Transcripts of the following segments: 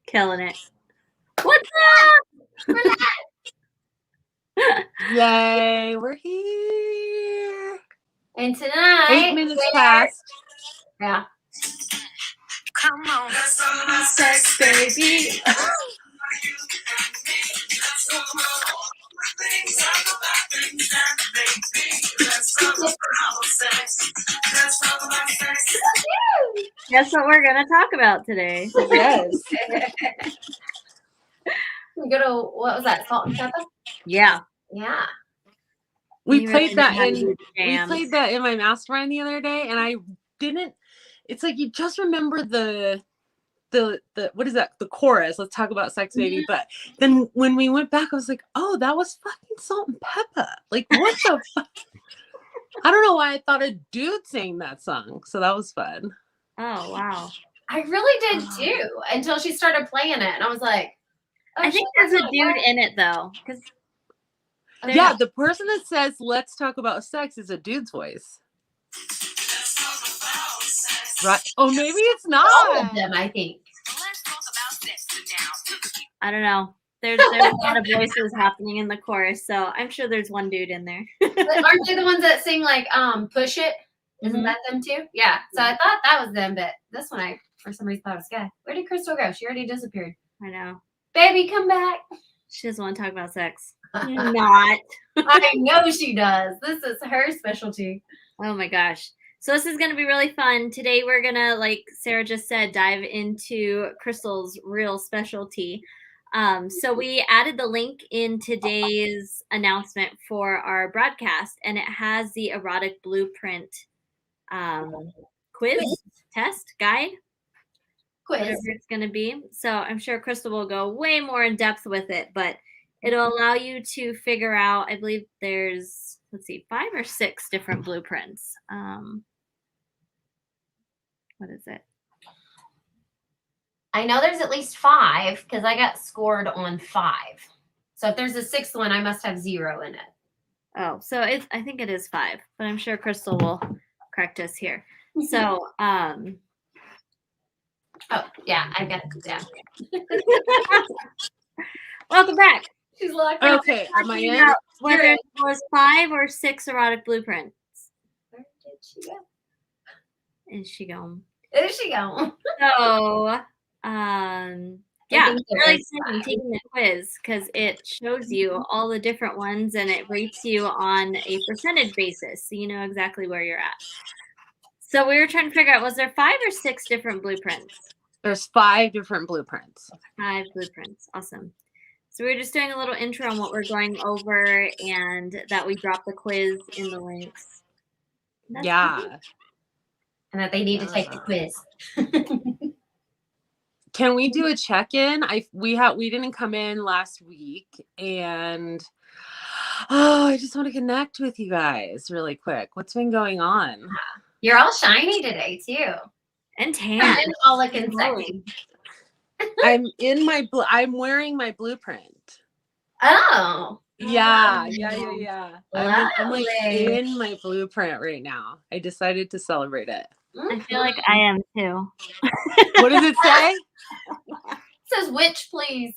Killing it. What's up? Yay, we're here. And tonight, 8 minutes past. Yeah. Come on, sex, baby. Guess what we're gonna talk about today? Yes. We go to, what was that, Salt and Pepper? Yeah. Yeah. We You played really that know how to in do jams. we played that in my mastermind the other day, and I didn't. It's like you just remember the what is that? The chorus. Let's talk about sex, baby. But then when we went back, I was like, oh, that was fucking Salt and Pepper. Like, what the fuck? I don't know why I thought a dude sang that song. So that was fun. Oh wow. I really did too, until she started playing it, and I was like, oh, I think there's a dude in it though, because yeah, the person that says "Let's talk about sex" is a dude's voice. Right? Oh, maybe it's not. All of them, I think. I don't know. There's a lot of voices happening in the chorus, so I'm sure there's one dude in there. But aren't they the ones that sing like "Push It"? Isn't that them too? Yeah. So I thought that was them, but this one I for some reason thought it was Guy. Where did Crystal go? She already disappeared. I know. Baby, come back. She doesn't want to talk about sex. Not. I know she does. This is her specialty. Oh my gosh. So this is going to be really fun. Today we're going to, like Sarah just said, dive into Crystal's real specialty. So we added the link in today's announcement for our broadcast, and it has the Erotic Blueprint quiz, test, guide, whatever it's going to be. So I'm sure Crystal will go way more in depth with it, but it'll allow you to figure out, I believe there's, let's see, 5 or 6 different blueprints. What is it? I know there's at least 5 because I got scored on 5. So if there's a 6th one, I must have 0 in it. Oh, so I think it is 5, but I'm sure Crystal will correct us here. So, oh yeah, I got it down. Welcome back. She's locked. Okay, am I in? Whether it was 5 or 6 erotic blueprints. Where did she go? Is she gone? Is she gone? So, yeah, really exciting taking the quiz because it shows you all the different ones and it rates you on a percentage basis, so you know exactly where you're at. So we were trying to figure out, was there 5 or 6 different blueprints? There's 5 different blueprints. 5 blueprints. Awesome. So we were just doing a little intro on what we're going over and that we dropped the quiz in the links. Yeah. And that they need to take the quiz. Can we do a check-in? We didn't come in last week, and I just want to connect with you guys really quick. What's been going on? You're all shiny today too, and tan, and all looking sexy. I'm wearing my blueprint. Oh. Yeah. I'm like Lovely. in my blueprint right now. I decided to celebrate it. I feel like I am too. What does it say? It says witch, please.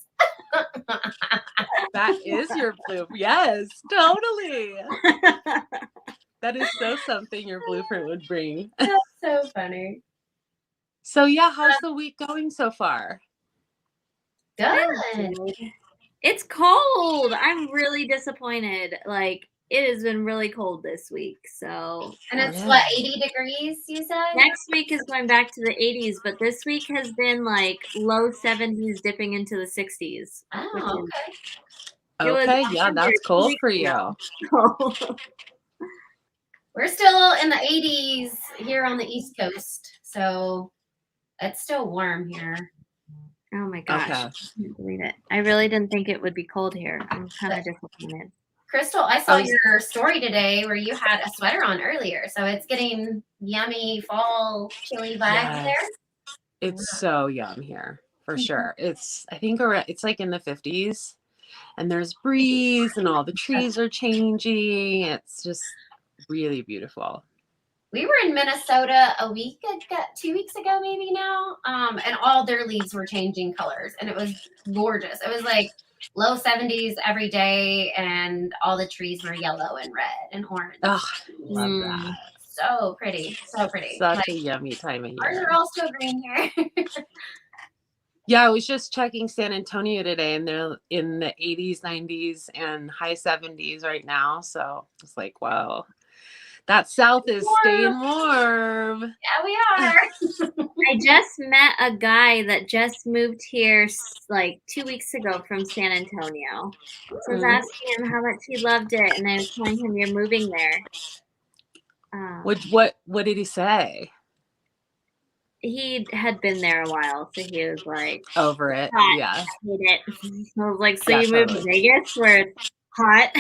That is your blueprint. Yes, totally. That is so something your blueprint would bring. That's so funny. So yeah, how's the week going so far? Good. It's cold. I'm really disappointed. Like, it has been really cold this week. So, and it's what, 80 degrees, you said? Next week is going back to the 80s, but this week has been like low 70s dipping into the 60s. Oh, okay. Okay, yeah, that's cold for you. We're still in the 80s here on the East Coast, so it's still warm here. Oh my gosh. Okay. I can't believe it. I really didn't think it would be cold here. I'm kind of disappointed. Crystal, I saw your story today where you had a sweater on earlier, so it's getting yummy fall chilly vibes there. It's so yum here for sure. I think it's like in the 50s, and there's breeze, and all the trees are changing. It's just really beautiful. We were in Minnesota a week ago, 2 weeks ago, maybe now. And all their leaves were changing colors, and it was gorgeous. It was like low 70s every day, and all the trees were yellow and red and orange. Oh, love Mm. that. So pretty, so pretty. Such Like, a yummy time of ours year. are all still green here. Yeah, I was just checking San Antonio today, and they're in the 80s, 90s, and high 70s right now. So it's like, wow, that south is staying warm. Yeah, we are. I just met a guy that just moved here like 2 weeks ago from San Antonio. So I was asking him how much he loved it, and I was telling him you're moving there. What did he say? He had been there a while, so he was like Over it. hot. Yeah. I hate it. I was like, so Yeah, you moved to totally. Vegas where it's hot,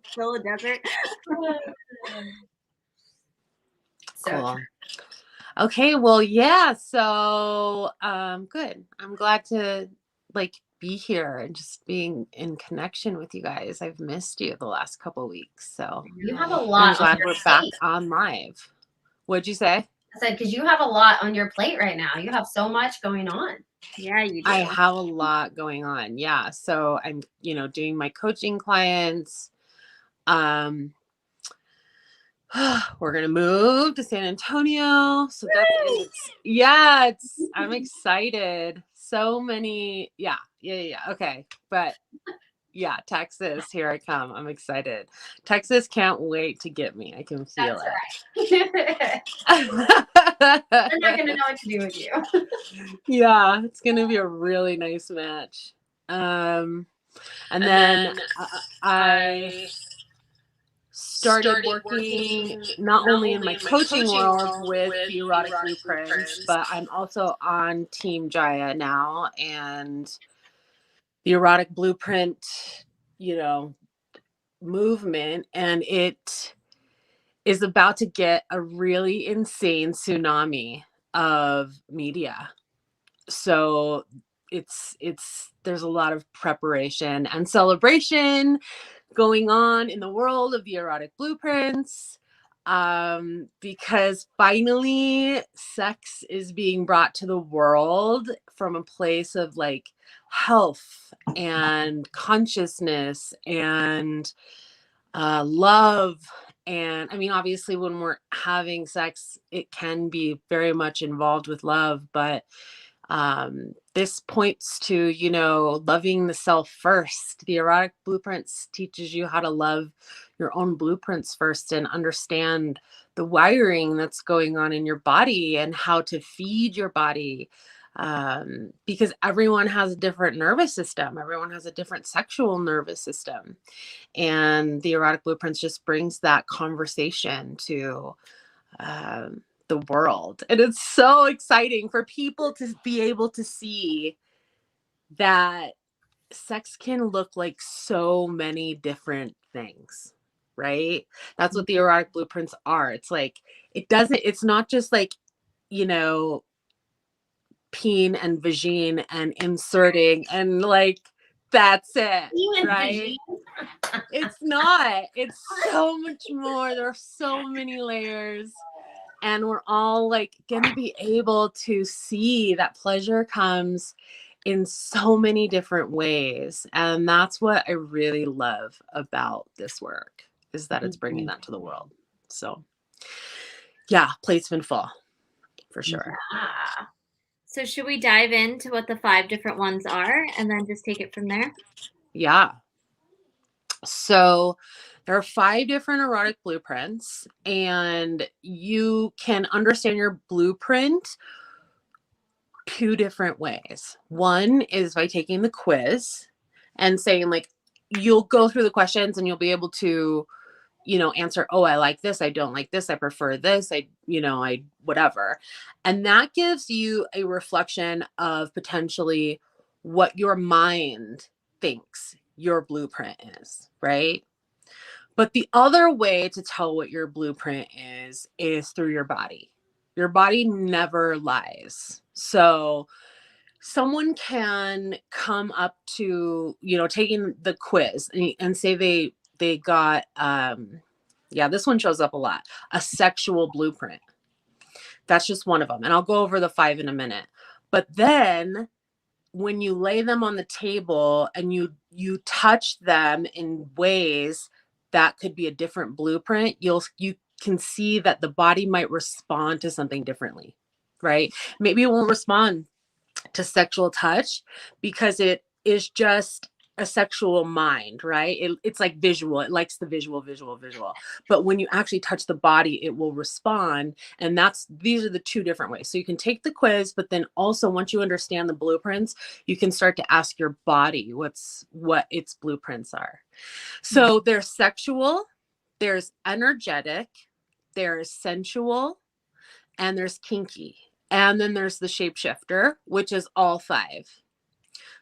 still a desert. So Cool. Okay, well, yeah. So good. I'm glad to like be here and just being in connection with you guys. I've missed you the last couple weeks. So you have a I'm lot on glad your we're back plate. on live. What'd you say? I said, because you have a lot on your plate right now. You have so much going on. Yeah, you do. I have a lot going on. Yeah. So I'm, doing my coaching clients. We're gonna move to San Antonio. So I'm excited. So many, yeah. Okay. But yeah, Texas, here I come. I'm excited. Texas can't wait to get me. I can feel Right. it. They're not gonna know what to do with you. Yeah, it's gonna be a really nice match. And then I started working not only in my coaching world with the Erotic Blueprints, but I'm also on Team Jaiya now, and the Erotic Blueprint, movement, and it is about to get a really insane tsunami of media. So there's a lot of preparation and celebration going on in the world of the Erotic Blueprints, because finally sex is being brought to the world from a place of like health and consciousness and love. And I mean, obviously when we're having sex, it can be very much involved with love, but this points to, loving the self first. The Erotic Blueprints teaches you how to love your own blueprints first and understand the wiring that's going on in your body and how to feed your body. Because everyone has a different nervous system. Everyone has a different sexual nervous system. And the Erotic Blueprints just brings that conversation to the world. And it's so exciting for people to be able to see that sex can look like so many different things, right? That's what the Erotic Blueprints are. It's like, it's not just like, peen and vagine and inserting and like, that's it, right? It's not. It's so much more. There are so many layers. And we're all like going to be able to see that pleasure comes in so many different ways. And that's what I really love about this work, is that it's bringing that to the world. So yeah, plate's been full for sure. Ah. So should we dive into what the 5 different ones are and then just take it from there? Yeah. So there are 5 different erotic blueprints, and you can understand your blueprint 2 different ways. One is by taking the quiz and saying, like, you'll go through the questions and you'll be able to, answer, oh, I like this, I don't like this, I prefer this, I whatever. And that gives you a reflection of potentially what your mind thinks your blueprint is, right? But the other way to tell what your blueprint is through your body. Your body never lies. So someone can come up to, taking the quiz and say they got Yeah, this one shows up a lot. A sexual blueprint. That's just one of them. And I'll go over the 5 in a minute. But then when you lay them on the table and you touch them in ways that could be a different blueprint, you can see that the body might respond to something differently, right? Maybe it won't respond to sexual touch because it is just a sexual mind, right? It's like visual. It likes the visual. But when you actually touch the body, it will respond. And these are the two different ways. So you can take the quiz, but then also once you understand the blueprints, you can start to ask your body what its blueprints are. So there's sexual, there's energetic, there's sensual, and there's kinky. And then there's the shapeshifter, which is all 5.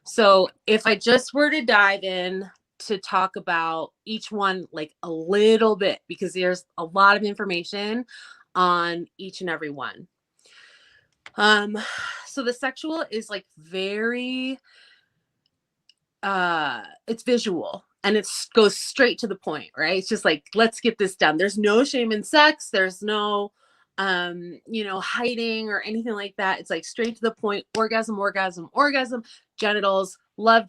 So if I just were to dive in to talk about each one like a little bit, because there's a lot of information on each and every one. So the sexual is like very, it's visual. And it goes straight to the point, right? It's just like, let's get this done. There's no shame in sex. There's no, hiding or anything like that. It's like straight to the point, orgasm, genitals, love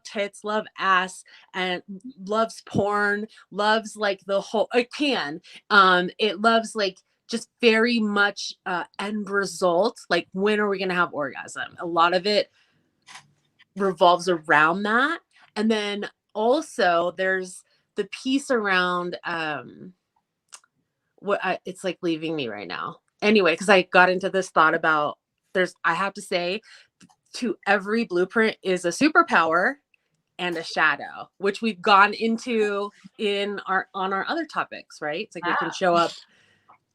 tits, love ass, and loves porn, loves like the whole, it loves like just very much end result. Like, when are we going to have orgasm? A lot of it revolves around that. And then also there's the piece around, it's like leaving me right now. Anyway, because I got into this thought about I have to say, to every blueprint is a superpower and a shadow, which we've gone into on our other topics, right? It's like we can show up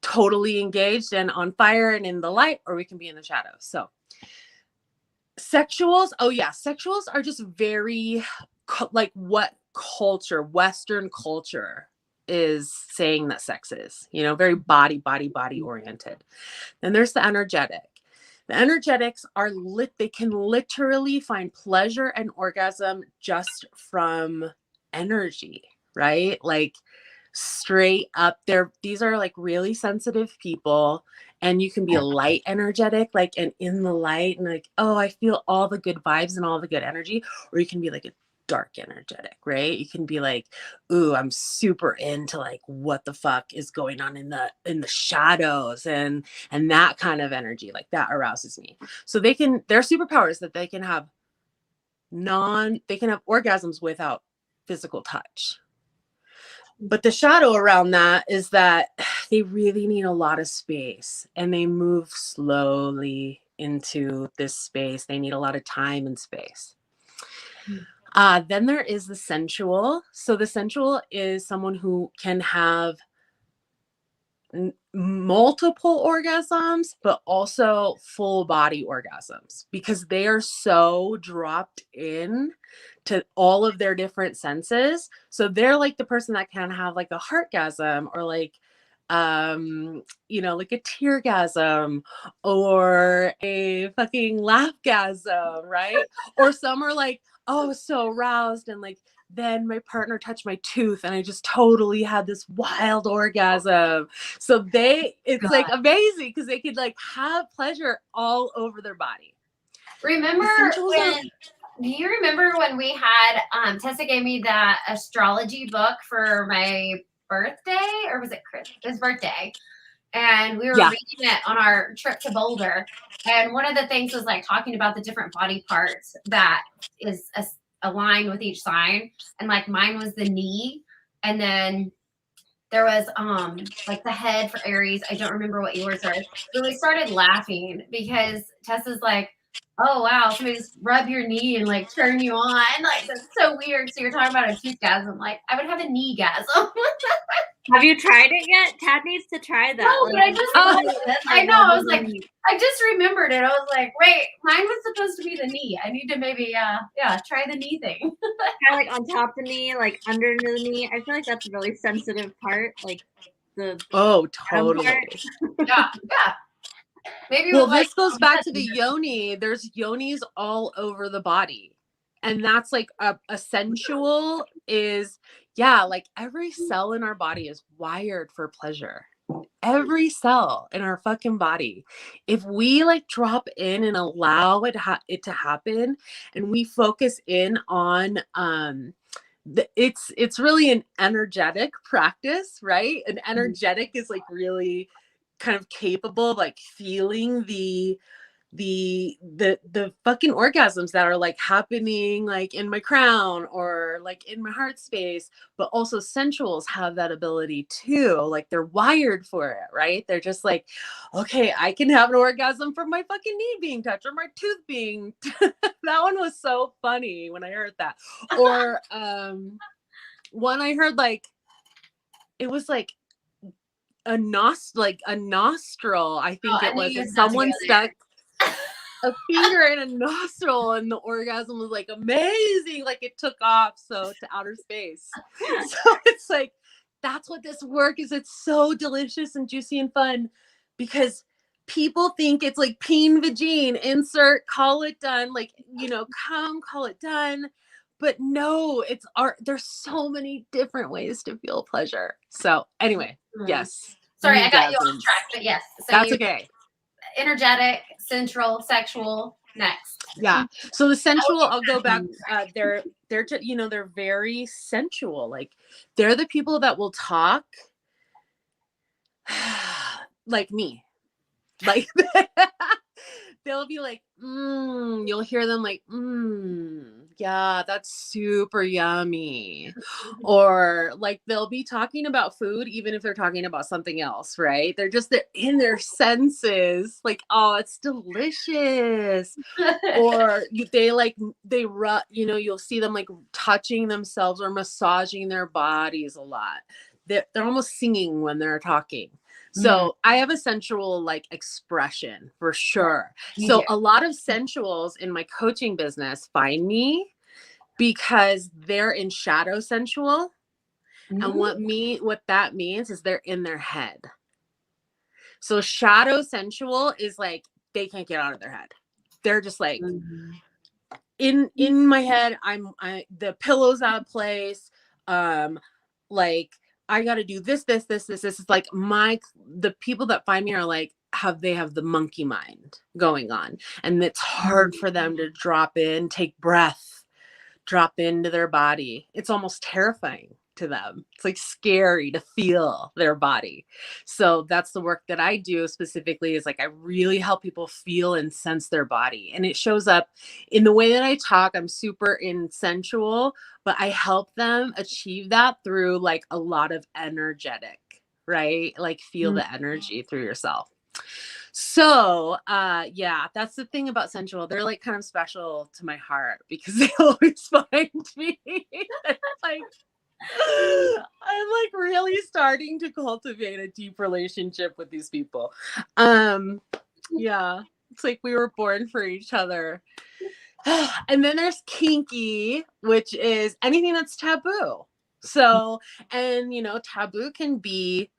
totally engaged and on fire and in the light, or we can be in the shadows. So sexuals, sexuals are just very like what culture, Western culture is saying that sex is, very body oriented. Then there's the energetic. The energetics are they can literally find pleasure and orgasm just from energy, right? Like straight up there. These are like really sensitive people, and you can be a light energetic, like, and in the light and like, oh, I feel all the good vibes and all the good energy. Or you can be like a dark energetic, right? You can be like, ooh, I'm super into like what the fuck is going on in the shadows, and that kind of energy, like that arouses me. So their superpowers that they can have orgasms without physical touch. But the shadow around that is that they really need a lot of space, and they move slowly into this space. They need a lot of time and space. Then there is the sensual. So the sensual is someone who can have multiple orgasms, but also full body orgasms, because they are so dropped in to all of their different senses. So they're like the person that can have like a heartgasm, or like, like a teargasm, or a fucking laughgasm, right? Or some are like, oh, so aroused, and like, then my partner touched my tooth and I just totally had this wild orgasm. So it's like amazing, because they could like have pleasure all over their body. Do you remember when we had, Tessa gave me that astrology book for my birthday, or was it Chris? His birthday. And we were reading it on our trip to Boulder. And one of the things was like talking about the different body parts that is aligned with each sign. And like mine was the knee. And then there was like the head for Aries. I don't remember what yours are. But we started laughing because Tessa's like, oh wow, somebody just rub your knee and like turn you on. Like, that's so weird. So you're talking about a toothgasm. Like, I would have a knee-gasm. Have you tried it yet? Tad needs to try that. No, but I just I know. I was like, I just remembered it. I was like, wait, mine was supposed to be the knee. I need to maybe try the knee thing. Kind of like on top of the knee, like under the knee. I feel like that's a really sensitive part. Like the totally. yeah. Maybe this goes back to the yoni. There's yonis all over the body. And that's like a sensual is, yeah, like every cell in our body is wired for pleasure. Every cell in our fucking body. If we like drop in and allow it to happen, and we focus in on it's really an energetic practice, right? An energetic is like really kind of capable of like feeling the fucking orgasms that are like happening like in my crown or like in my heart space. But also sensuals have that ability too. Like they're wired for it, right? They're just like, okay, I can have an orgasm from my fucking knee being touched or my tooth being that one was so funny when I heard that. Or one I heard, like it was like a nostril, I think I it knew was, you and was about to go someone there. stuck a finger in a nostril, and the orgasm was like amazing, like it took off so to outer space. So it's like, that's what this work is. It's so delicious and juicy and fun because people think it's like peen vagine, insert, call it done, like, you know, come call it done. But no, it's art. There's so many different ways to feel pleasure. So anyway, yes. Sorry, I got you off Orgasms. track, but yes. So That's you okay. energetic, sensual, sexual. Next. Yeah. So the sensual, I'll go back. They're you know, they're very sensual. Like they're the people that will talk like me. Like they'll be like, you'll hear them like, yeah, that's super yummy. Or like they'll be talking about food, even if they're talking about something else, right? They're in their senses, like, oh, it's delicious. Or you know, you'll see them like touching themselves or massaging their bodies a lot. They're almost singing when they're talking. So I have a sensual like expression for sure. So a lot of sensuals in my coaching business find me because they're in shadow sensual. And what that means is they're in their head. So shadow sensual is like they can't get out of their head. They're just like in my head, the pillow's out of place. Like I got to do this. It's like the people that find me are like, they have the monkey mind going on, and it's hard for them to drop in, take breath, drop into their body. It's almost terrifying to them. It's like scary to feel their body. So that's the work that I do specifically, is like I really help people feel and sense their body. And it shows up in the way that I talk. I'm super sensual, but I help them achieve that through like a lot of energetic, right? Like feel the energy through yourself. So yeah, that's the thing about sensual. They're like kind of special to my heart because they always find me. Like I'm like really starting to cultivate a deep relationship with these people. Yeah, it's like we were born for each other. And then there's kinky, which is anything that's taboo. So, and you know, taboo can be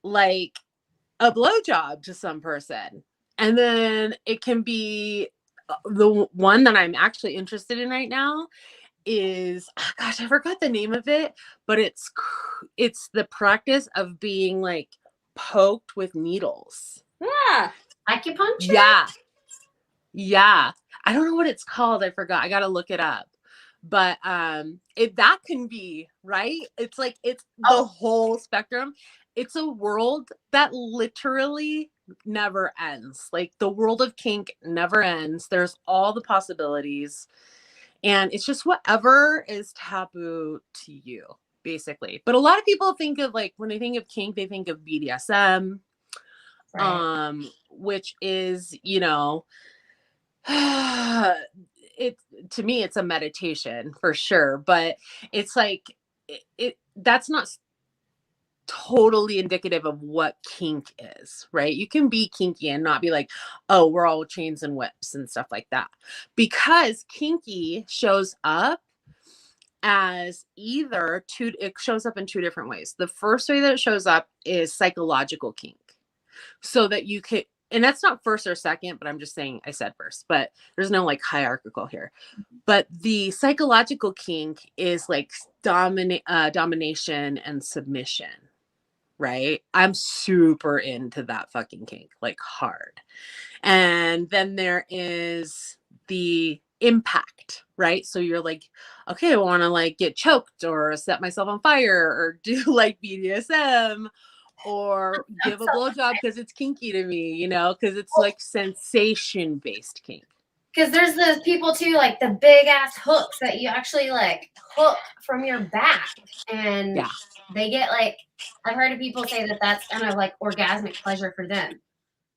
like a blowjob to some person. And then it can be the one that I'm actually interested in right now is, oh gosh, I forgot the name of it, but it's the practice of being like poked with needles. Yeah. Acupuncture? Yeah. Yeah. I don't know what it's called. I forgot. I got to look it up. But that can be, right? It's like it's the whole spectrum. It's a world that literally never ends. Like the world of kink never ends. There's all the possibilities. And it's just whatever is taboo to you, basically. But a lot of people think of like, when they think of kink, they think of BDSM, which is, you know, to me, it's a meditation for sure. But it's like, that's not totally indicative of what kink is, right? You can be kinky and not be like, oh, we're all chains and whips and stuff like that, because kinky shows up as it shows up in two different ways. The first way that it shows up is psychological kink, so that you could, and that's not first or second, but I'm just saying I said first, but there's no like hierarchical here. But the psychological kink is like domination and submission, right? I'm super into that fucking kink, like hard. And then there is the impact, right? So you're like, okay, I want to like get choked or set myself on fire or do like BDSM or give a blowjob because it's kinky to me, you know, because it's like sensation based kink. Because there's those people too, like the big ass hooks that you actually like hook from your back, and Yeah. they get like, I've heard of people say that that's kind of like orgasmic pleasure for them.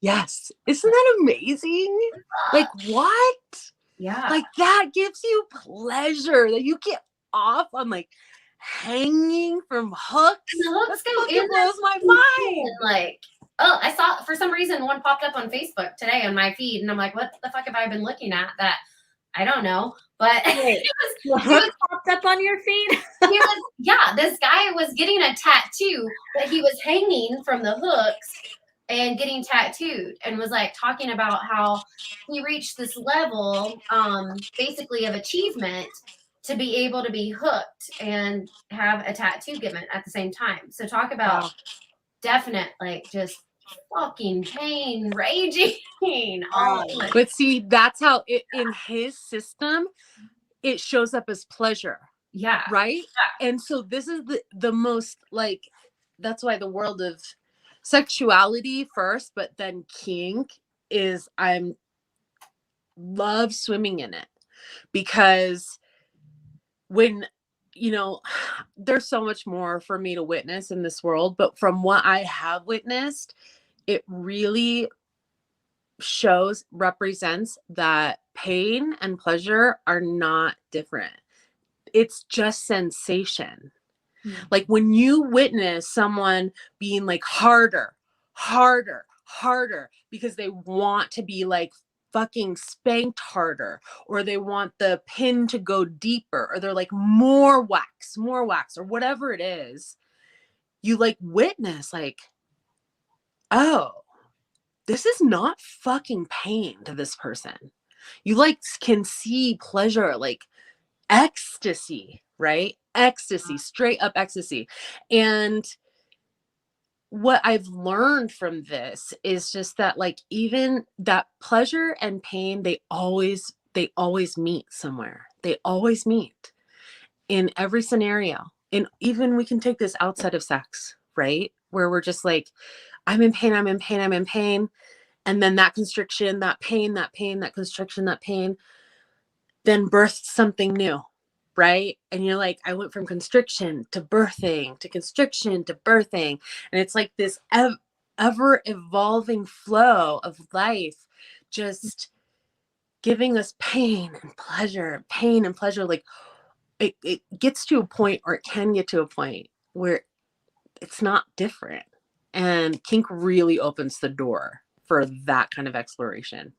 Yes. Isn't that amazing? Like what? Yeah. Like that gives you pleasure that you get off on like hanging from hooks. And the hooks That go fucking in blows my mind. and like, oh, I saw for some reason one popped up on Facebook today on my feed, and I'm like, what the fuck have I been looking at? That I don't know, but Wait, he was popped up on your feed. yeah, this guy was getting a tattoo, but he was hanging from the hooks and getting tattooed, and was like talking about how he reached this level, basically of achievement to be able to be hooked and have a tattoo given at the same time. So talk about definite, like, just fucking pain, raging. But see, that's how it in his system, it shows up as pleasure. Yeah. Right. Yeah. And so this is the most like, that's why the world of sexuality first, but then kink is I'm love swimming in it, because when, you know, there's so much more for me to witness in this world, but from what I have witnessed, it really represents that pain and pleasure are not different. It's just sensation. Like when you witness someone being like harder because they want to be like fucking spanked harder, or they want the pin to go deeper, or they're like more wax, or whatever it is, you like witness like, oh, this is not fucking pain to this person. You like can see pleasure, like ecstasy, right? Ecstasy, straight up ecstasy. And what I've learned from this is just that like even that pleasure and pain, they always meet somewhere. They always meet in every scenario. And even we can take this outside of sex, right? Where we're just like, I'm in pain. And then that constriction, that pain, that constriction, that pain, then births something new, right? And you're like, I went from constriction to birthing, to constriction to birthing. And it's like this ever evolving flow of life, just giving us pain and pleasure. Like it gets to a point, or it can get to a point where it's not different. And kink really opens the door for that kind of exploration.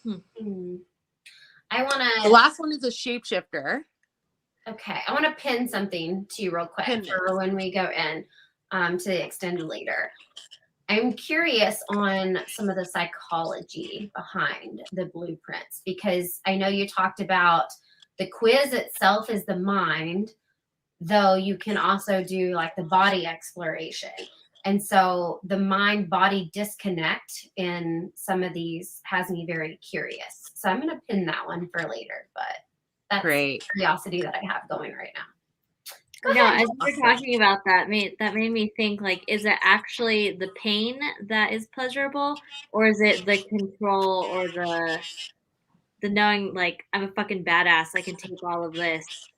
I want to. The last one is a shapeshifter. Okay, I want to pin something to you real quick for when we go in to the extended later. I'm curious on some of the psychology behind the blueprints, because I know you talked about the quiz itself is the mind, though you can also do like the body exploration. And so the mind-body disconnect in some of these has me very curious. So I'm going to pin that one for later, but that's great curiosity that I have going right now. No, as you're talking about that made me think, like, is it actually the pain that is pleasurable, or is it the control or the knowing, like, I'm a fucking badass, I can take all of this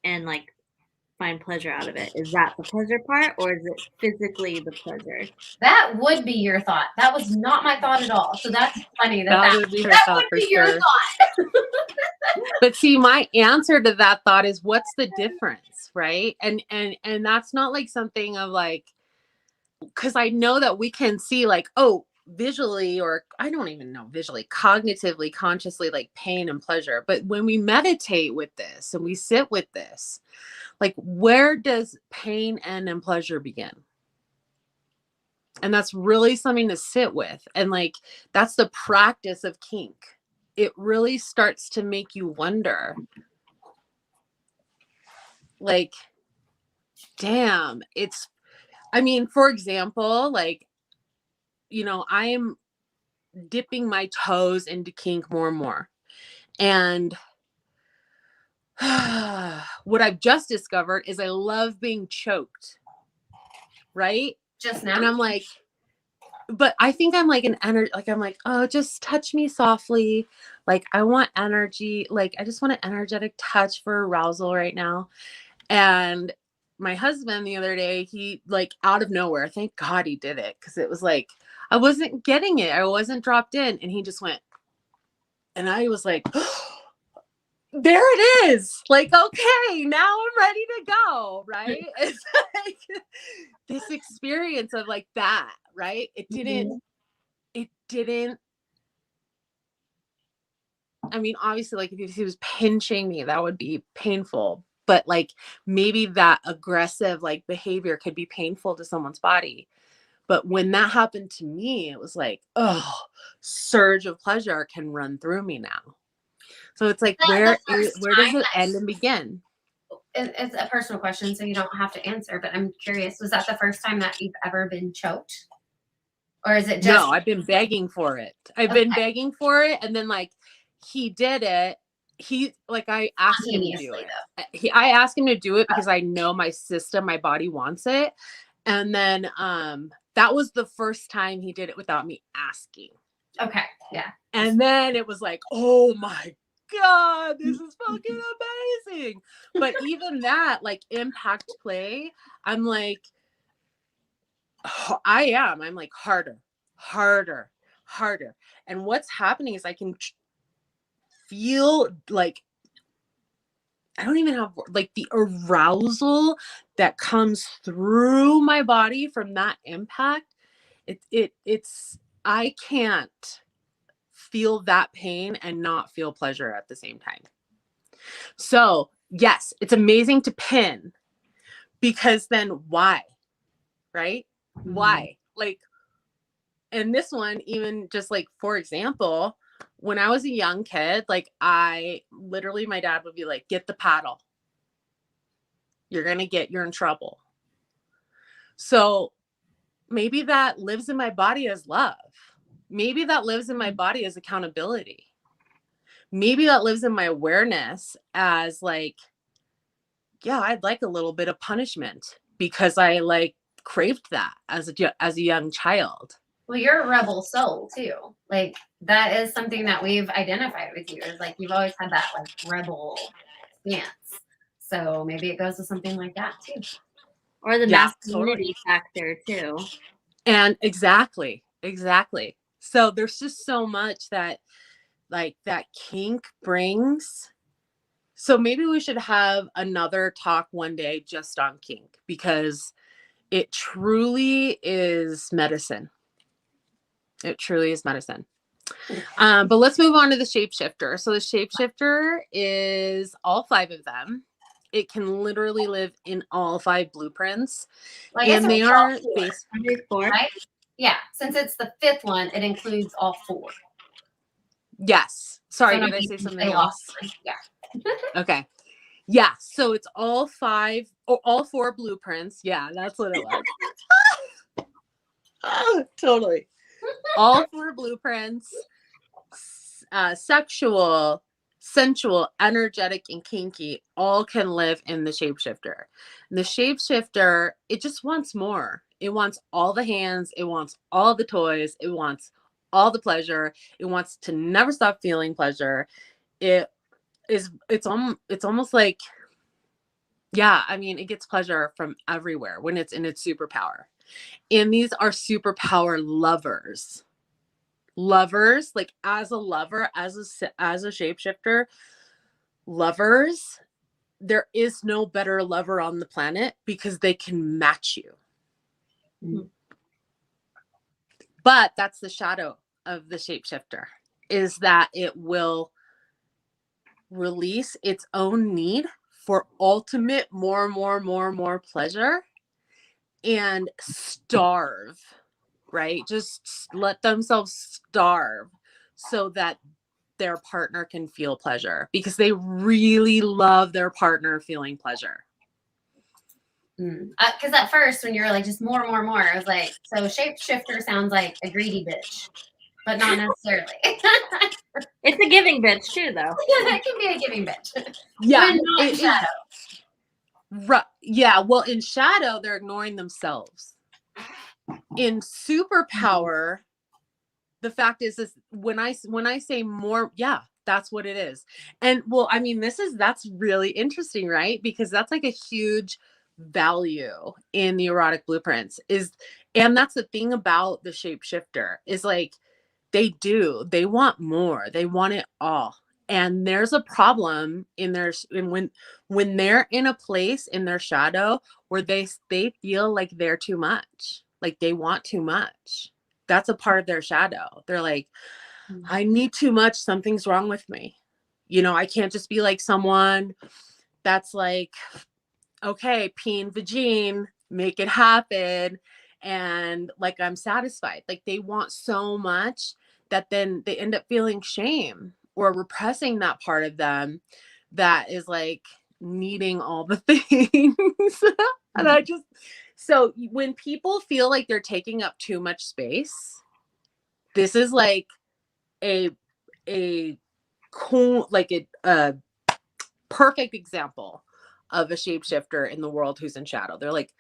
and like find pleasure out of it? Is that the pleasure part, or is it physically the pleasure? That would be your thought. That was not my thought at all. So that's funny. That would be your thought for sure. But see, my answer to that thought is, what's the difference, right? And that's not like something of like, because I know that we can see like, oh, visually, or I don't even know, visually, cognitively, consciously, like pain and pleasure. But when we meditate with this and we sit with this, like, where does pain end and pleasure begin? And that's really something to sit with. And like, that's the practice of kink. It really starts to make you wonder, like, damn, I mean, for example, like, you know, I'm dipping my toes into kink more and more. And what I've just discovered is I love being choked. Right? Just now? And I'm like, but I think I'm like an energy, like I'm like, oh, just touch me softly. Like I want energy. Like I just want an energetic touch for arousal right now. And my husband the other day, he like out of nowhere, thank God he did it. Cause it was like, I wasn't getting it. I wasn't dropped in. And he just went, and I was like, there it is. Like, okay, now I'm ready to go. Right. It's like this experience of like that, right? It didn't, I mean, obviously, like if he was pinching me, that would be painful. But like maybe that aggressive like behavior could be painful to someone's body. But when that happened to me, it was like, oh, surge of pleasure can run through me now. So it's like, where does it end and begin? It's a personal question, so you don't have to answer, but I'm curious, was that the first time that you've ever been choked? Or is it just... No, I've been begging for it. I've been begging for it. And then like he did it. I asked him to do it. I asked him to do it because I know my system, my body wants it. And then that was the first time he did it without me asking. Okay. Yeah. And then it was like, oh my God, this is fucking amazing. But even that, like impact play, I'm like, I'm like harder. And what's happening is I can feel like, I don't even have like the arousal that comes through my body from that impact. I can't feel that pain and not feel pleasure at the same time. So yes, it's amazing to pin, because then why? Right? Why? Like, and this one, even just like, for example, when I was a young kid, like my dad would be like, get the paddle. You're in trouble. So maybe that lives in my body as love. Maybe that lives in my body as accountability. Maybe that lives in my awareness as like, yeah, I'd like a little bit of punishment because I like craved that as a young child. Well, you're a rebel soul too. Like that is something that we've identified with you. Is like you've always had that like rebel stance. So maybe it goes to something like that too. Or the masculinity factor too. And exactly. So there's just so much that like that kink brings. So maybe we should have another talk one day just on kink, because it truly is medicine. It truly is medicine. But let's move on to the shapeshifter. So the shapeshifter is all 5 of them. It can literally live in all 5 blueprints. Well, and they are based on 4, right? Yeah, since it's the 5th one, it includes all 4. Yes. Sorry, did I say something else? Yeah. Okay. Yeah, so it's all 5 or all 4 blueprints. Yeah, that's what it was. Oh, totally. All 4 blueprints, sexual, sensual, energetic, and kinky, all can live in the shapeshifter. And the shapeshifter, it just wants more. It wants all the hands. It wants all the toys. It wants all the pleasure. It wants to never stop feeling pleasure. It's almost like, yeah, I mean, it gets pleasure from everywhere when it's in its superpower. And these are superpower lovers. Like as a lover, as a shapeshifter, lovers, there is no better lover on the planet because they can match you. Mm-hmm. But that's the shadow of the shapeshifter, is that it will release its own need for ultimate more pleasure and starve right? Just let themselves starve so that their partner can feel pleasure, because they really love their partner feeling pleasure. Because at first, when you're like just more, I was like, so shapeshifter sounds like a greedy bitch, but not necessarily. It's a giving bitch too, though. It can be a giving bitch. Yeah, when not in shadow. Yeah, well, in shadow, they're ignoring themselves. In superpower, the fact is when I say more, yeah, that's what it is. And well, I mean, that's really interesting, right? Because that's like a huge value in the erotic blueprints and that's the thing about the shapeshifter is like they want more, they want it all. And there's a problem in when they're in a place in their shadow where they feel like they're too much, like they want too much. That's a part of their shadow. They're like, I need too much, something's wrong with me. I can't just be like someone that's like, okay, peen vagine, make it happen. And like, I'm satisfied. Like they want so much that then they end up feeling shame or repressing that part of them that is like needing all the things. And so when people feel like they're taking up too much space, this is like a cool, like a perfect example of a shapeshifter in the world who's in shadow. They're like,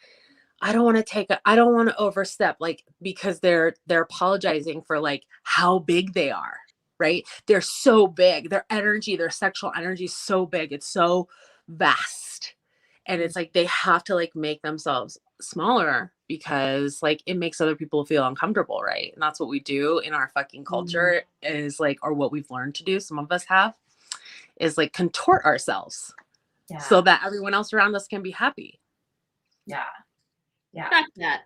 I don't want to overstep, like, because they're apologizing for like how big they are, right? They're so big, their energy, their sexual energy is so big, it's so vast. And it's like they have to like make themselves smaller because like it makes other people feel uncomfortable, right? And that's what we do in our fucking culture is like, or what we've learned to do, some of us have, is like contort ourselves so that everyone else around us can be happy. Yeah. Fuck that.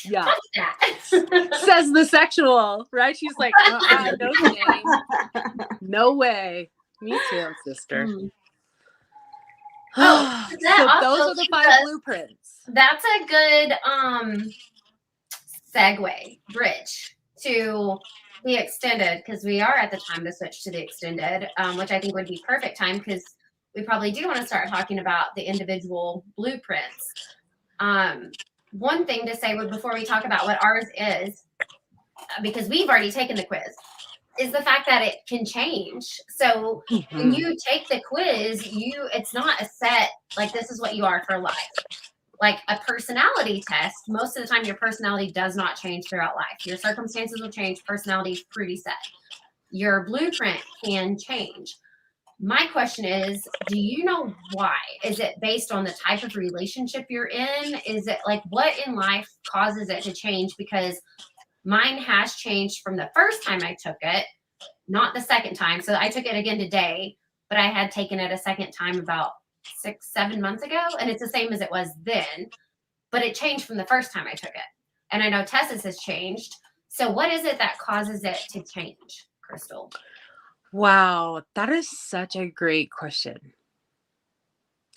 Yeah. Fuck that. Says the sexual, right? She's like, no shame. No way. Me too, sister. Oh, so those are the 5 blueprints. That's a good segue bridge to the extended, because we are at the time to switch to the extended, which I think would be perfect time because we probably do want to start talking about the individual blueprints. One thing to say before we talk about what ours is, because we've already taken the quiz, is the fact that it can change. So when you take the quiz, it's not a set, like this is what you are for life. Like a personality test, most of the time your personality does not change throughout life. Your circumstances will change, personality is pretty set. Your blueprint can change. My question is, do you know why? Is it based on the type of relationship you're in? Is it like what in life causes it to change? Because mine has changed from the first time I took it, not the second time. So I took it again today, but I had taken it a second time about 6-7 months ago, and it's the same as it was then, but it changed from the first time I took it. And I know Tessa's has changed. So what is it that causes it to change, Crystal? Wow, that is such a great question.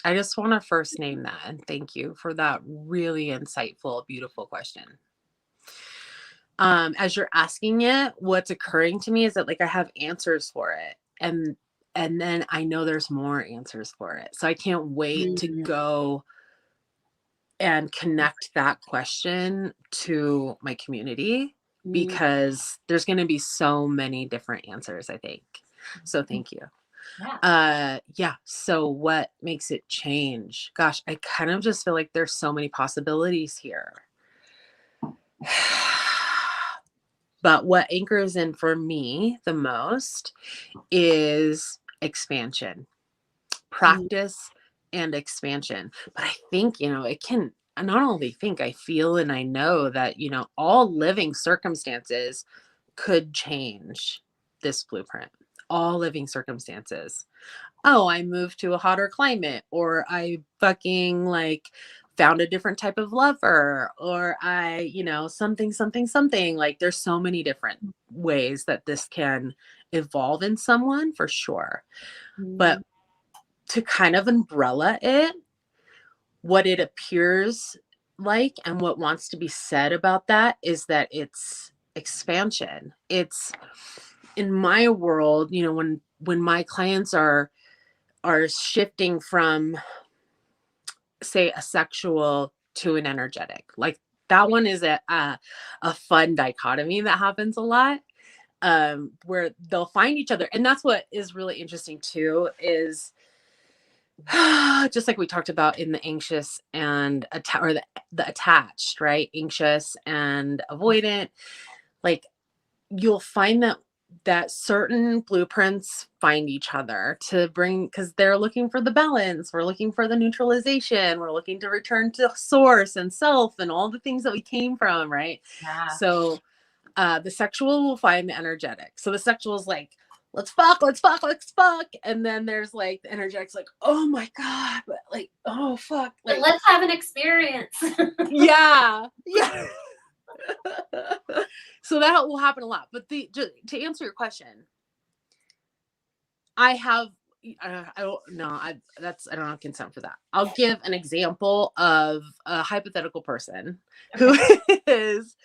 I just want to first name that and thank you for that really insightful, beautiful question. As you're asking it, what's occurring to me is that like I have answers for it, and then I know there's more answers for it. So I can't wait to go and connect that question to my community because there's going to be so many different answers, I think. So thank you. Yeah. So what makes it change? Gosh, I kind of just feel like there's so many possibilities here. But what anchors in for me the most is expansion, practice and expansion. But I think, it can, I not only think, I feel and I know that, all living circumstances could change this blueprint. All living circumstances. Oh, I moved to a hotter climate, or I fucking like found a different type of lover, or I, something. Like there's so many different ways that this can evolve in someone for sure. But to kind of umbrella it, what it appears like and what wants to be said about that is that it's expansion. It's in my world, you know, when my clients are shifting from, say, a sexual to an energetic, like that one is a fun dichotomy that happens a lot, where they'll find each other. And that's what is really interesting too, is just like we talked about in the anxious and the attached, right? Anxious and avoidant, like you'll find that certain blueprints find each other to bring, because they're looking for the balance, we're looking for the neutralization, we're looking to return to source and self and all the things that we came from, right? Yeah. So the sexual will find the energetic. So the sexual is like, let's fuck, let's fuck, let's fuck. And then there's like the energetic's like, oh my God, but like, oh fuck. Like, But let's have an experience. yeah. Yeah. So that will happen a lot. But to answer your question, I have, I don't know, I don't have consent for that. I'll give an example of a hypothetical person who is,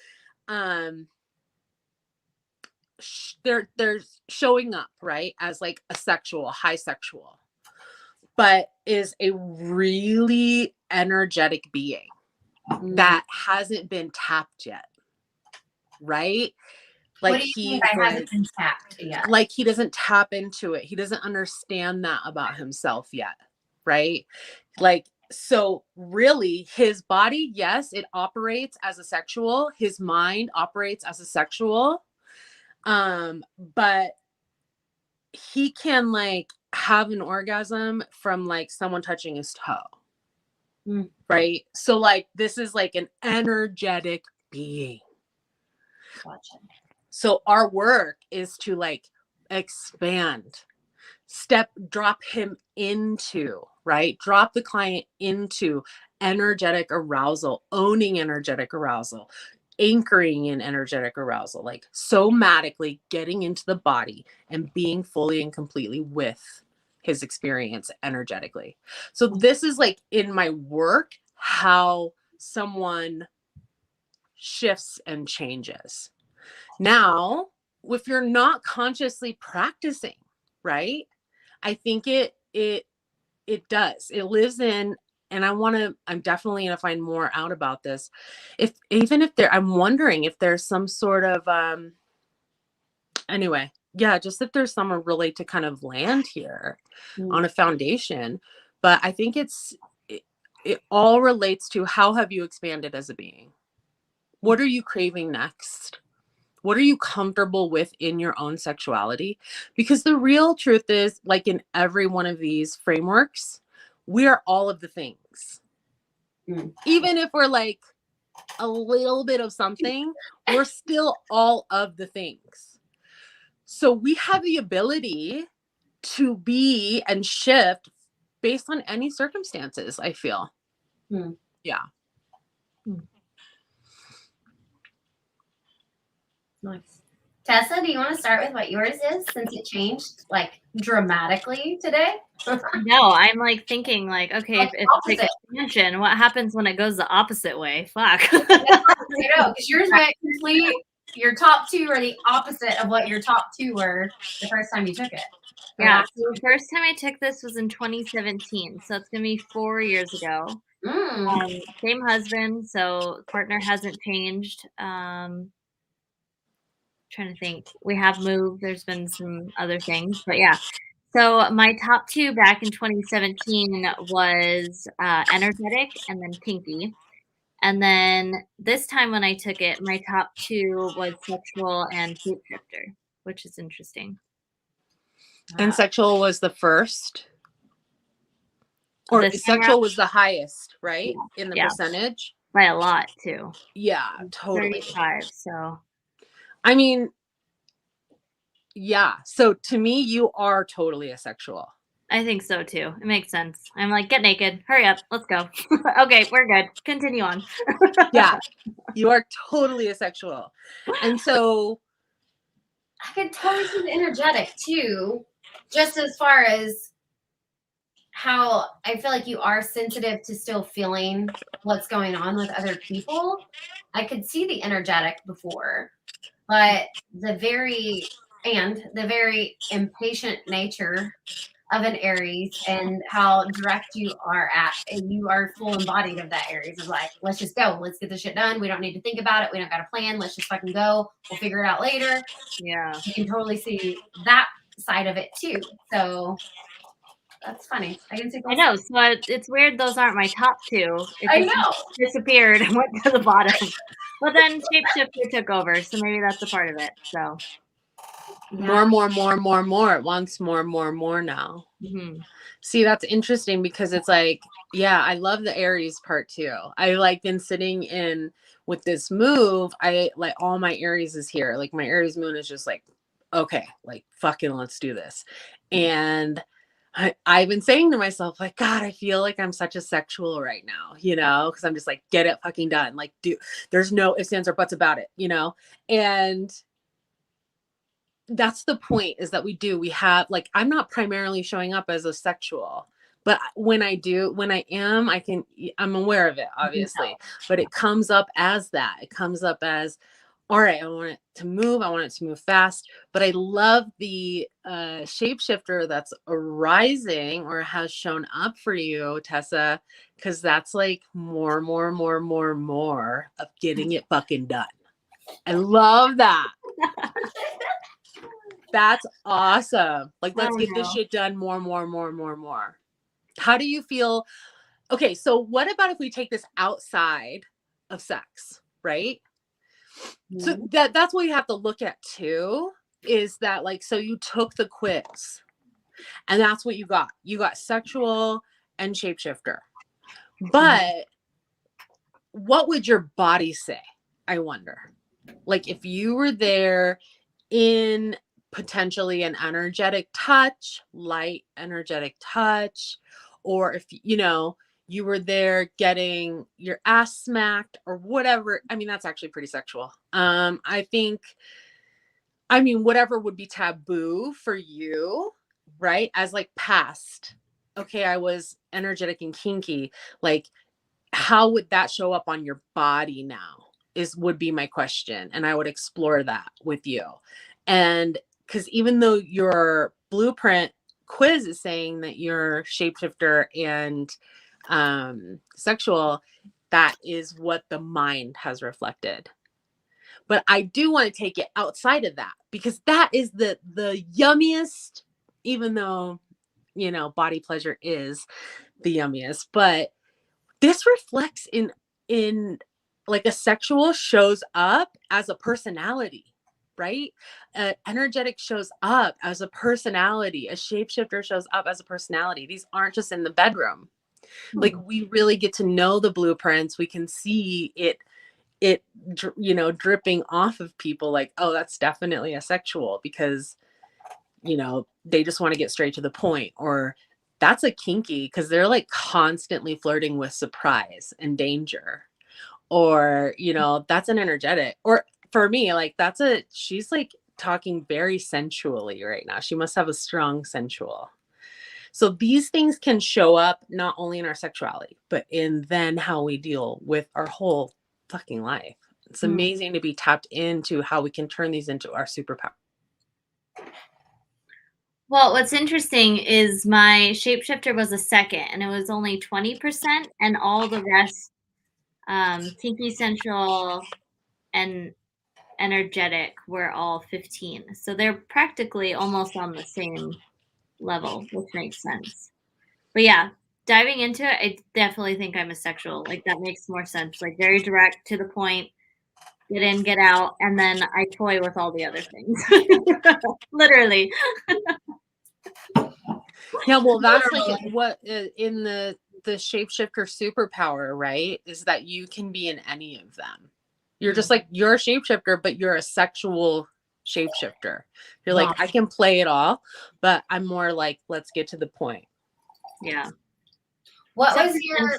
they're showing up, right, as like a sexual, high sexual, but is a really energetic being that hasn't been tapped yet, right? Like what do you mean by hasn't been tapped yet? Like he doesn't tap into it. He doesn't understand that about himself yet, right? Like, so really his body, yes, it operates as a sexual. His mind operates as a sexual. But he can like have an orgasm from like someone touching his toe. Right? So like this is like an energetic being. Gotcha. So our work is to like expand, drop him into, right? Drop the client into energetic arousal, owning energetic arousal, anchoring in energetic arousal, like somatically getting into the body and being fully and completely with his experience energetically. So this is like in my work, how someone shifts and changes. Now, if you're not consciously practicing, right? I think it does. It lives in, and I'm definitely going to find more out about this. I'm wondering if there's some sort of, anyway, yeah, just if there's somewhere really to kind of land here on a foundation. But I think it all relates to how have you expanded as a being? What are you craving next? What are you comfortable with in your own sexuality? Because the real truth is, like in every one of these frameworks, we are all of the things. Even if we're like a little bit of something, we're still all of the things. So we have the ability to be and shift based on any circumstances, I feel. Yeah. Nice. Tessa, do you want to start with what yours is, since it changed like dramatically today? No, I'm like thinking like, okay, if it's like expansion, what happens when it goes the opposite way? Fuck. I know, because yours went complete. Your top two are the opposite of what your top two were the first time you took it. Yeah, so the first time I took this was in 2017, so it's gonna be 4 years ago. Same husband, so partner hasn't changed. Trying to think. We have moved. There's been some other things, but yeah. So my top two back in 2017 was energetic and then pinky. And then this time when I took it, my top two was sexual and shape shifter, which is interesting. And sexual was the first? Or sexual was the highest, right? Yeah. In the percentage? By a lot, too. Yeah, totally. 35, so. I mean, yeah. So to me, you are totally asexual. I think so, too. It makes sense. I'm like, get naked. Hurry up. Let's go. Okay, we're good. Continue on. Yeah, you are totally asexual. And so. I could totally see the energetic, too, just as far as how I feel like you are sensitive to still feeling what's going on with other people. I could see the energetic before, but the very impatient nature of an Aries and how direct you are at, and you are full embodied of that Aries of like, let's just go, let's get this shit done. We don't need to think about it. We don't got a plan. Let's just fucking go. We'll figure it out later. Yeah. You can totally see that side of it too. So that's funny. I can see I both know. sides. So it's weird those aren't my top two. It I just know. disappeared and went to the bottom. But then Shapeshifter took over, so maybe that's a part of it. So Yeah. More. It wants more now. mm-hmm. See, that's interesting because it's like, yeah, I love the Aries part too. I like been sitting in with this move. I like all my Aries is here. Like my Aries moon is just like, okay, like fucking let's do this. And I've been saying to myself, like, God, I feel like I'm such a sexual right now, you know, because I'm just like, get it fucking done. Like, there's no ifs, ands, or buts about it, you know? And that's the point, is that we have, like, I'm not primarily showing up as a sexual, but when I am, I'm aware of it, obviously, but it comes up as that. It comes up as, all right, I want it to move. I want it to move fast. But I love the shapeshifter that's arising or has shown up for you, Tessa, because that's like more of getting it fucking done. I love that. That's awesome. Like, let's get this shit done more. How do you feel? Okay, so what about if we take this outside of sex, right? So that's what you have to look at too, is that, like, so you took the quiz and that's what you got. You got sexual and shapeshifter. But what would your body say? I wonder. Like, if you were there in potentially an energetic touch, light energetic touch, or if, you know, you were there getting your ass smacked or whatever. I mean, that's actually pretty sexual. I think, I mean, whatever would be taboo for you, right? As like past, okay, I was energetic and kinky. Like, how would that show up on your body now would be my question. And I would explore that with you. And because even though your blueprint quiz is saying that you're shapeshifter and sexual, that is what the mind has reflected. But I do want to take it outside of that, because that is the yummiest, even though, you know, body pleasure is the yummiest. But this reflects in like, a sexual shows up as a personality, right? Energetic shows up as a personality. A shapeshifter shows up as a personality. These aren't just in the bedroom. Like, we really get to know the blueprints. We can see it, you know, dripping off of people, like, oh, that's definitely a sexual, because, you know, they just want to get straight to the point. Or that's a kinky because they're like constantly flirting with surprise and danger. Or, you know, that's an energetic. Or for me, like, she's like talking very sensually right now. She must have a strong sensual. So these things can show up not only in our sexuality, but in then how we deal with our whole fucking life. It's amazing to be tapped into how we can turn these into our superpower. Well, what's interesting is my shapeshifter was a second, and it was only 20%, and all the rest, kinky, sensual, and energetic, were all 15. So they're practically almost on the same level, which makes sense. But yeah, diving into it, I definitely think I'm a sexual. Like, that makes more sense. Like, very direct, to the point, get in, get out, and then I toy with all the other things. Literally. Yeah, well, that's like what in the shapeshifter superpower, right? Is that you can be in any of them. You're just like, you're a shapeshifter, but you're a sexual shapeshifter. You're like, I can play it all, but I'm more like, let's get to the point. Yeah. What was your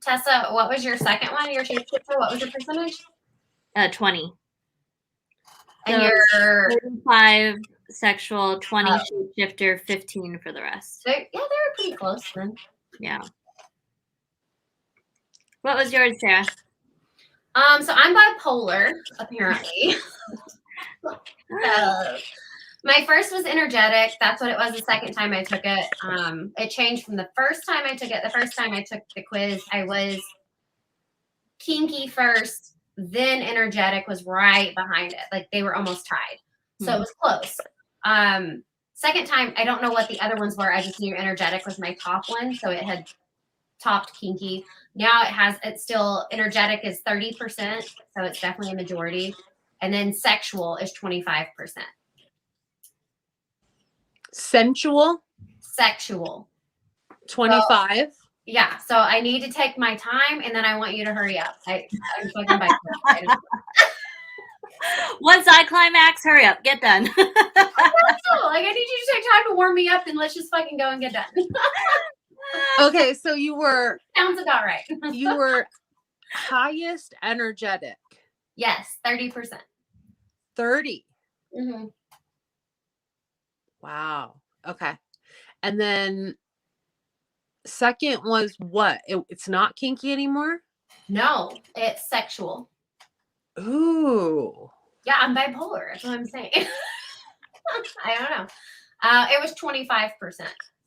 Tessa, what was your second one? Your shapeshifter, what was your percentage? 20. And so your 35 sexual, 20 shapeshifter, 15 for the rest. So, yeah, they were pretty close then. Yeah. What was yours, Sarah? So I'm bipolar, apparently. My first was energetic. That's what it was the second time I took it. It changed from the first time I took it. The first time I took the quiz, I was kinky first, then energetic was right behind it. Like they were almost tied. So it was close. Second time, I don't know what the other ones were. I just knew energetic was my top one. So it had topped kinky. Now it's still energetic is 30%. So it's definitely a majority. And then sexual is 25%. Sensual? Sexual. 25? So, yeah. So I need to take my time and then I want you to hurry up. I'm fucking bipolar. Once I climax, hurry up, get done. Like I need you to take time to warm me up and let's just fucking go and get done. Okay, so you were sounds about right. You were highest energetic. Yes, 30%. 30. Mm-hmm. Wow. Okay. And then second was what? It's not kinky anymore? No, it's sexual. Ooh. Yeah, I'm bipolar. That's what I'm saying. I don't know. It was 25%.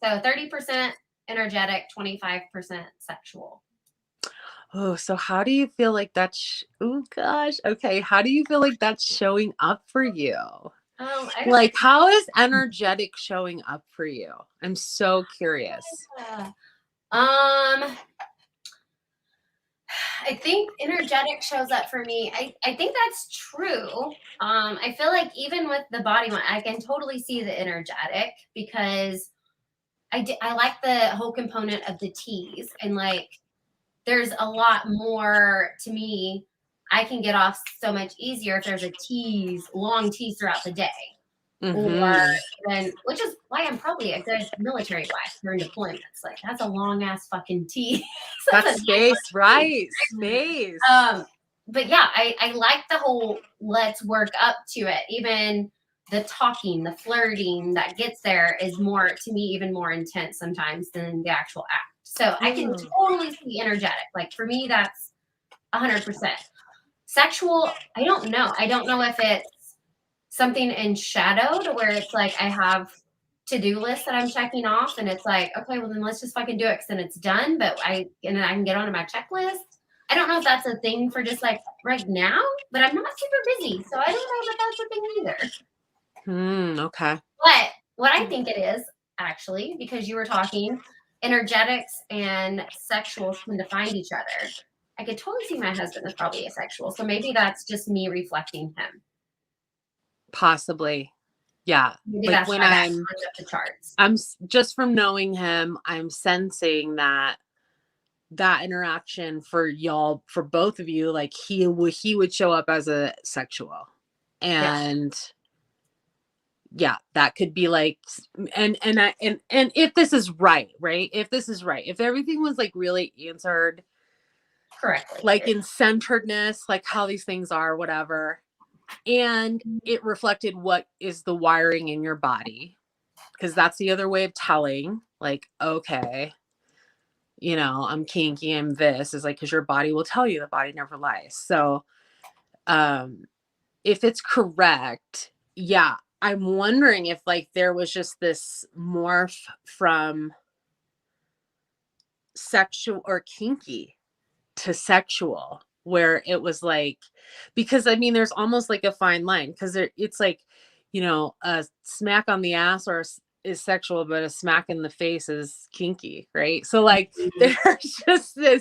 So 30% energetic, 25% sexual. Oh, so how do you feel like that's, oh gosh. Okay. How do you feel like that's showing up for you? Like, how is energetic showing up for you? I'm so curious. I think energetic shows up for me. I think that's true. I feel like even with the body one, I can totally see the energetic because I like the whole component of the tease and like there's a lot more to me. I can get off so much easier if there's a tease, long tease throughout the day. Mm-hmm. Or then, which is why I'm probably a good military wife during deployments. Like that's a long ass fucking tease. That's space, right? Space. But yeah, I like the whole let's work up to it. Even the talking, the flirting that gets there is more to me even more intense sometimes than the actual act. So I can totally see energetic. Like for me, that's 100%. Sexual, I don't know. I don't know if it's something in shadow to where it's like I have to-do lists that I'm checking off and it's like, okay, well then let's just fucking do it because then it's done. But and then I can get onto my checklist. I don't know if that's a thing for just like right now, but I'm not super busy. So I don't know that that's a thing either. Okay. But what I think it is actually, because you were talking, energetics and sexuals can define each other. I could totally see my husband as probably asexual. So maybe that's just me reflecting him. Possibly. Yeah. Maybe like that's when why I'm up the charts. I'm just from knowing him, I'm sensing that interaction for y'all, for both of you, like he would show up as a sexual. And yeah, that could be like, and if this is right, if everything was like really answered correctly, like in centeredness, like how these things are, whatever, and it reflected what is the wiring in your body, because that's the other way of telling, like, okay, you know, I'm kinky, I'm this, is like, because your body will tell you, the body never lies. So if it's correct, yeah, I'm wondering if like there was just this morph from sexual or kinky to sexual, where it was like, because I mean, there's almost like a fine line, because it's like, you know, a smack on the ass is sexual, but a smack in the face is kinky, right? So like there's a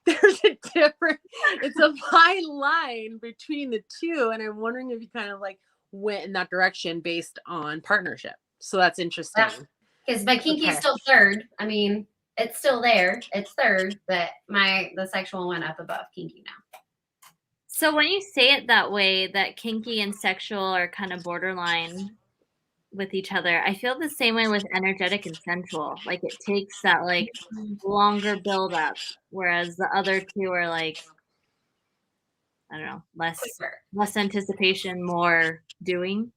different, it's a fine line between the two, and I'm wondering if you kind of like went in that direction based on partnership. So that's interesting. Because my kinky is still third. I mean, it's still there. It's third, but the sexual went up above kinky now. So when you say it that way, that kinky and sexual are kind of borderline with each other, I feel the same way with energetic and sensual. Like it takes that like longer build up, whereas the other two are like, I don't know, less anticipation, more doing.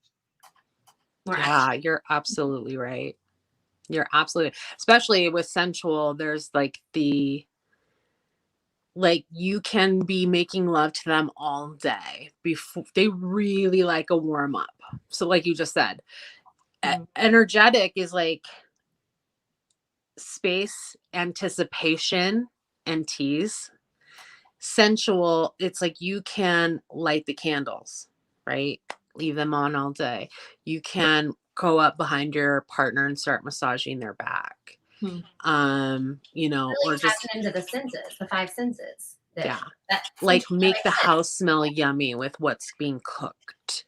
more Yeah, you're absolutely right. You're absolutely, especially with sensual, there's like you can be making love to them all day before they really like a warm up. So like you just said, Mm. energetic is like space, anticipation, and tease. Sensual, it's like you can light the candles, right? Leave them on all day. You can go up behind your partner and start massaging their back. Hmm. Or really just, tapping into the senses, the five senses. yeah, That like sensual, that make the makes sense. house smell yummy with what's being cooked.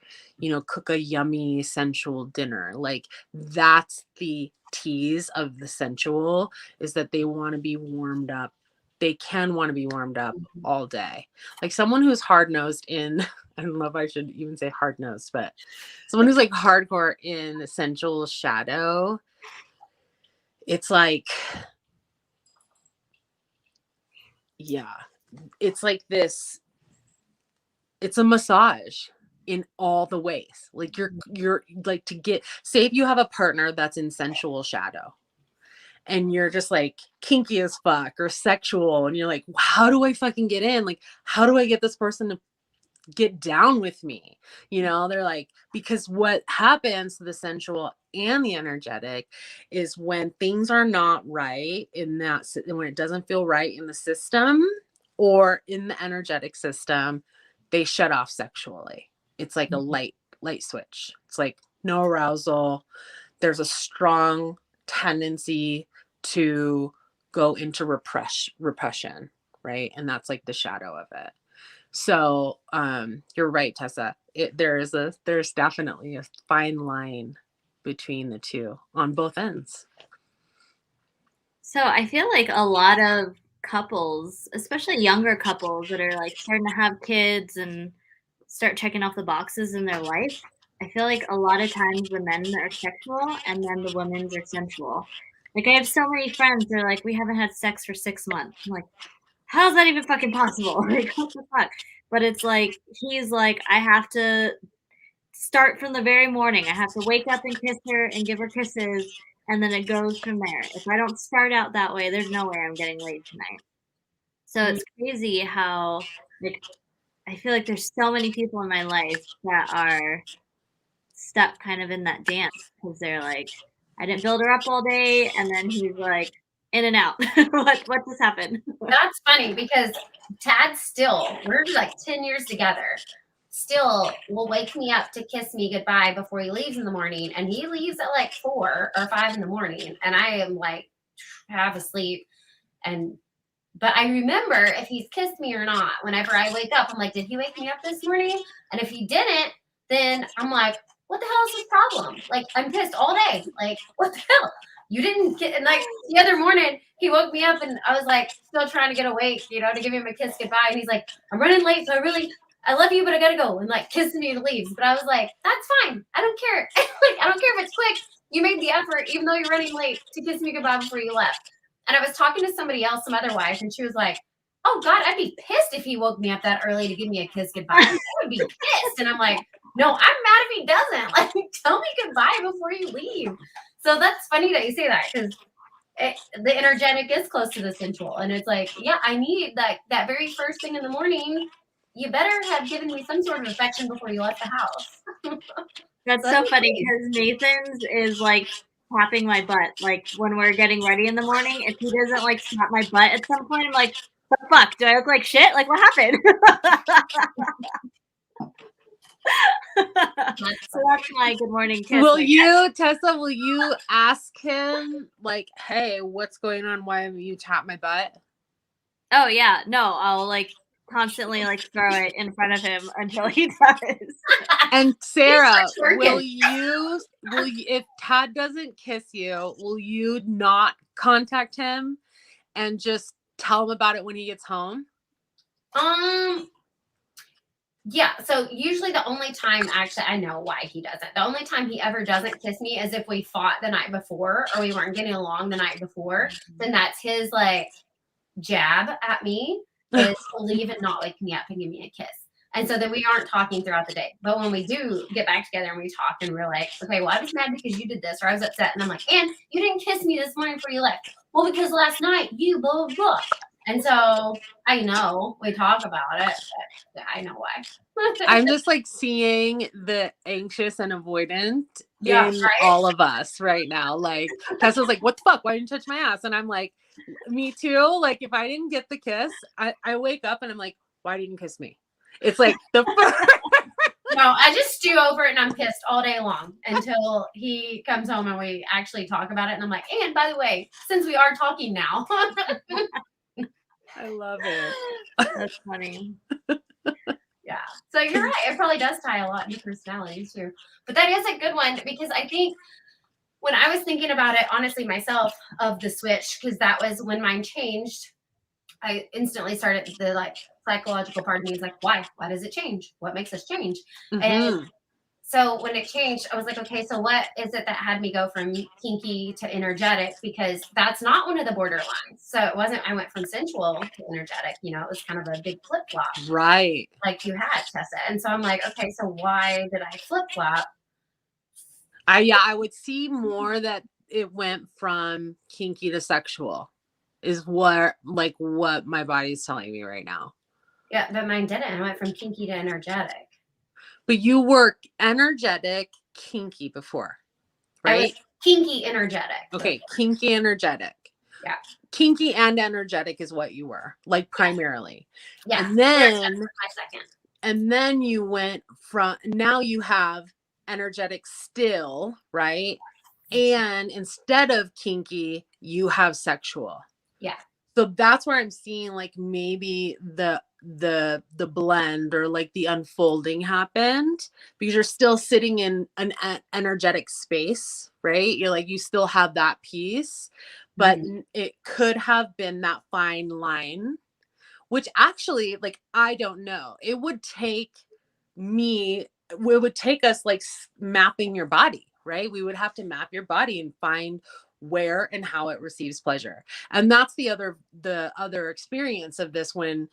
Cook a yummy sensual dinner. Like that's the tease of the sensual, is that they want to be warmed up. They can want to be warmed up Mhm. all day. Like someone who's hard nosed in, I don't know if I should even say hard nosed, but someone who's like hardcore in sensual shadow, it's like, yeah, it's like this, it's a massage in all the ways. Like you're like, to get, say if you have a partner that's in sensual shadow and you're just like kinky as fuck or sexual and you're like, how do I fucking get in? Like, how do I get this person to get down with me? They're like, because what happens to the sensual and the energetic is when things are not right when it doesn't feel right in the system or in the energetic system, they shut off sexually. It's like a light switch. It's like no arousal. There's a strong tendency to go into repression, right? And that's like the shadow of it. So you're right, Tessa. There's definitely a fine line between the two on both ends. So I feel like a lot of couples, especially younger couples that are like starting to have kids and start checking off the boxes in their life, I feel like a lot of times the men are sexual and then the women's are sensual. Like I have so many friends that are like, we haven't had sex for 6 months. I'm like, how's that even fucking possible? Like, what the fuck? But it's like, he's like, I have to start from the very morning. I have to wake up and kiss her and give her kisses, and then it goes from there. If I don't start out that way, there's no way I'm getting laid tonight. So it's crazy how, like, I feel like there's so many people in my life that are stuck kind of in that dance because they're like, I didn't build her up all day, and then he's like, in and out. What just happened? That's funny because Tad still, we're like 10 years together, still will wake me up to kiss me goodbye before he leaves in the morning. And he leaves at like 4 or 5 in the morning. And I am like half asleep. But I remember if he's kissed me or not. Whenever I wake up, I'm like, did he wake me up this morning? And if he didn't, then I'm like, what the hell is his problem? Like, I'm pissed all day. Like, what the hell? You didn't get, and like the other morning, he woke me up and I was like, still trying to get awake, to give him a kiss goodbye. And he's like, I'm running late, so I love you, but I gotta go. And like kisses me and leaves. But I was like, that's fine. I don't care. Like, I don't care if it's quick. You made the effort, even though you're running late, to kiss me goodbye before you left. And I was talking to somebody else, some other wife, and she was like, oh God, I'd be pissed if he woke me up that early to give me a kiss goodbye. I would be pissed. And I'm like, no, I'm mad if he doesn't. Like, tell me goodbye before you leave. So that's funny that you say that because the energetic is close to the sensual. And it's like, yeah, I need that very first thing in the morning. You better have given me some sort of affection before you left the house. That's so funny because Nathan's is like tapping my butt. Like when we're getting ready in the morning, if he doesn't like slap my butt at some point, I'm like, the fuck? Do I look like shit? Like what happened? So that's my good morning kiss. Tessa, will you ask him like, hey, what's going on? Why have you tapped my butt? Oh yeah, no, I'll like constantly like throw it in front of him until he does. And Sarah, will you, if Tad doesn't kiss you, will you not contact him and just tell him about it when he gets home? Yeah, so usually the only time, actually, I know why he doesn't. The only time he ever doesn't kiss me is if we fought the night before or we weren't getting along the night before. Then that's his like jab at me is to leave and not wake me up and give me a kiss. And so then we aren't talking throughout the day. But when we do get back together and we talk and we're like, okay, well, I was mad because you did this, or I was upset. And I'm like, and you didn't kiss me this morning before you left. Well, because last night you blah, blah, blah. And so I know we talk about it, but I know why. I'm just like seeing the anxious and avoidant Yeah, in right? all of us right now. Like Tessa's like, what the fuck? Why didn't you touch my ass? And I'm like, me too. Like if I didn't get the kiss, I wake up and I'm like, why didn't you kiss me? It's like the No, I just stew over it and I'm pissed all day long until he comes home and we actually talk about it. And I'm like, and by the way, since we are talking now. I love it. That's funny. Yeah. So you're right. It probably does tie a lot into personalities too. But that is a good one because I think when I was thinking about it, honestly, myself, of the switch, because that was when mine changed, I instantly started the like psychological part of me is like, why? Why does it change? What makes us change? And so when it changed, I was like, okay, so what is it that had me go from kinky to energetic? Because that's not one of the borderlines. So it wasn't, I went from sensual to energetic, you know, it was kind of a big flip flop. Right. Like you had, Tessa. And so I'm like, okay, so why did I flip flop? I would see more that it went from kinky to sexual is what my body's telling me right now. Yeah, but mine didn't. I went from kinky to energetic. But you were energetic, kinky before, right? I was kinky energetic. Okay, kinky energetic. Yeah. Kinky and energetic is what you were, like primarily. Yeah. And then my second. And then you went from, now you have energetic still, right? And instead of kinky, you have sexual. Yeah. So that's where I'm seeing like maybe the blend or like the unfolding happened because you're still sitting in an energetic space, right? You're like, you still have that piece, but it could have been that fine line, which actually, like, I don't know. It would take us like mapping your body, right? We would have to map your body and find where and how it receives pleasure. And that's the other experience of this when,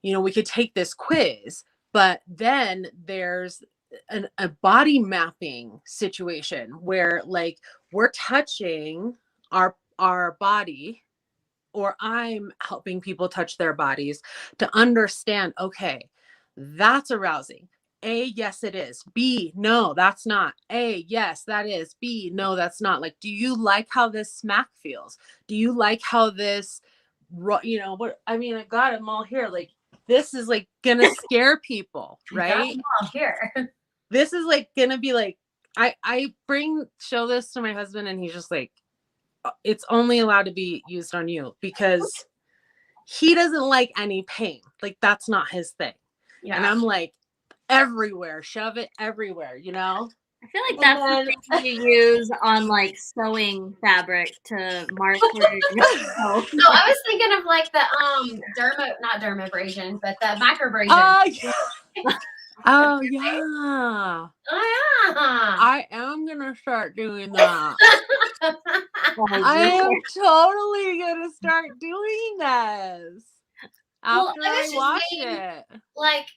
you know, we could take this quiz, but then there's a body mapping situation where like we're touching our body, or I'm helping people touch their bodies to understand, okay, that's arousing. A, yes, it is. B, no, that's not. A, yes, that is. B, no, that's not. Like, do you like how this smack feels? Do you like how this, you know, what, I mean, I got them all here. Like, this is like gonna scare people, right? I got them all here. This is like gonna be like, I show this to my husband and he's just like, it's only allowed to be used on you because he doesn't like any pain. Like that's not his thing. Yeah. And I'm like, everywhere, shove it everywhere, you know? I feel like that's the thing you use on like sewing fabric to mark where you're going to sew. No, I was thinking of like the not dermabrasion, but the microbrasion. Oh yeah. Oh yeah. I am gonna start doing that. I am totally gonna start doing this after I watch it. Like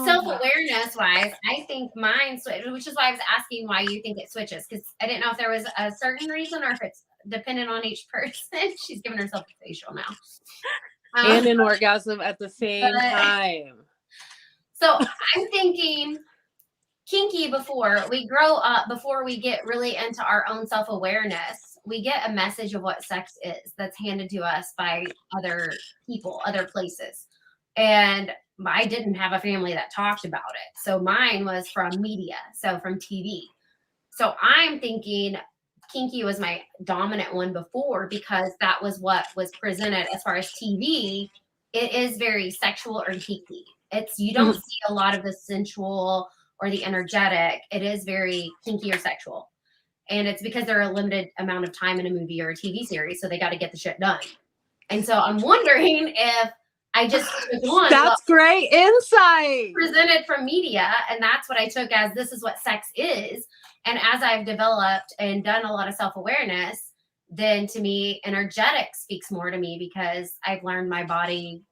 self-awareness wise, I think mine switched, which is why I was asking why you think it switches, because I didn't know if there was a certain reason or if it's dependent on each person. She's giving herself a facial now. And an orgasm at the same time. So I'm thinking kinky before we grow up, before we get really into our own self-awareness, we get a message of what sex is that's handed to us by other people, other places. And I didn't have a family that talked about it. So mine was from media, so from TV. So I'm thinking kinky was my dominant one before because that was what was presented as far as TV. It is very sexual or kinky. You don't see a lot of the sensual or the energetic. It is very kinky or sexual. And it's because they're a limited amount of time in a movie or a TV series, so they got to get the shit done. And so I'm wondering if I just took on that's great insight presented from media, and that's what I took as this is what sex is. And as I've developed and done a lot of self-awareness, then to me, energetic speaks more to me because I've learned my body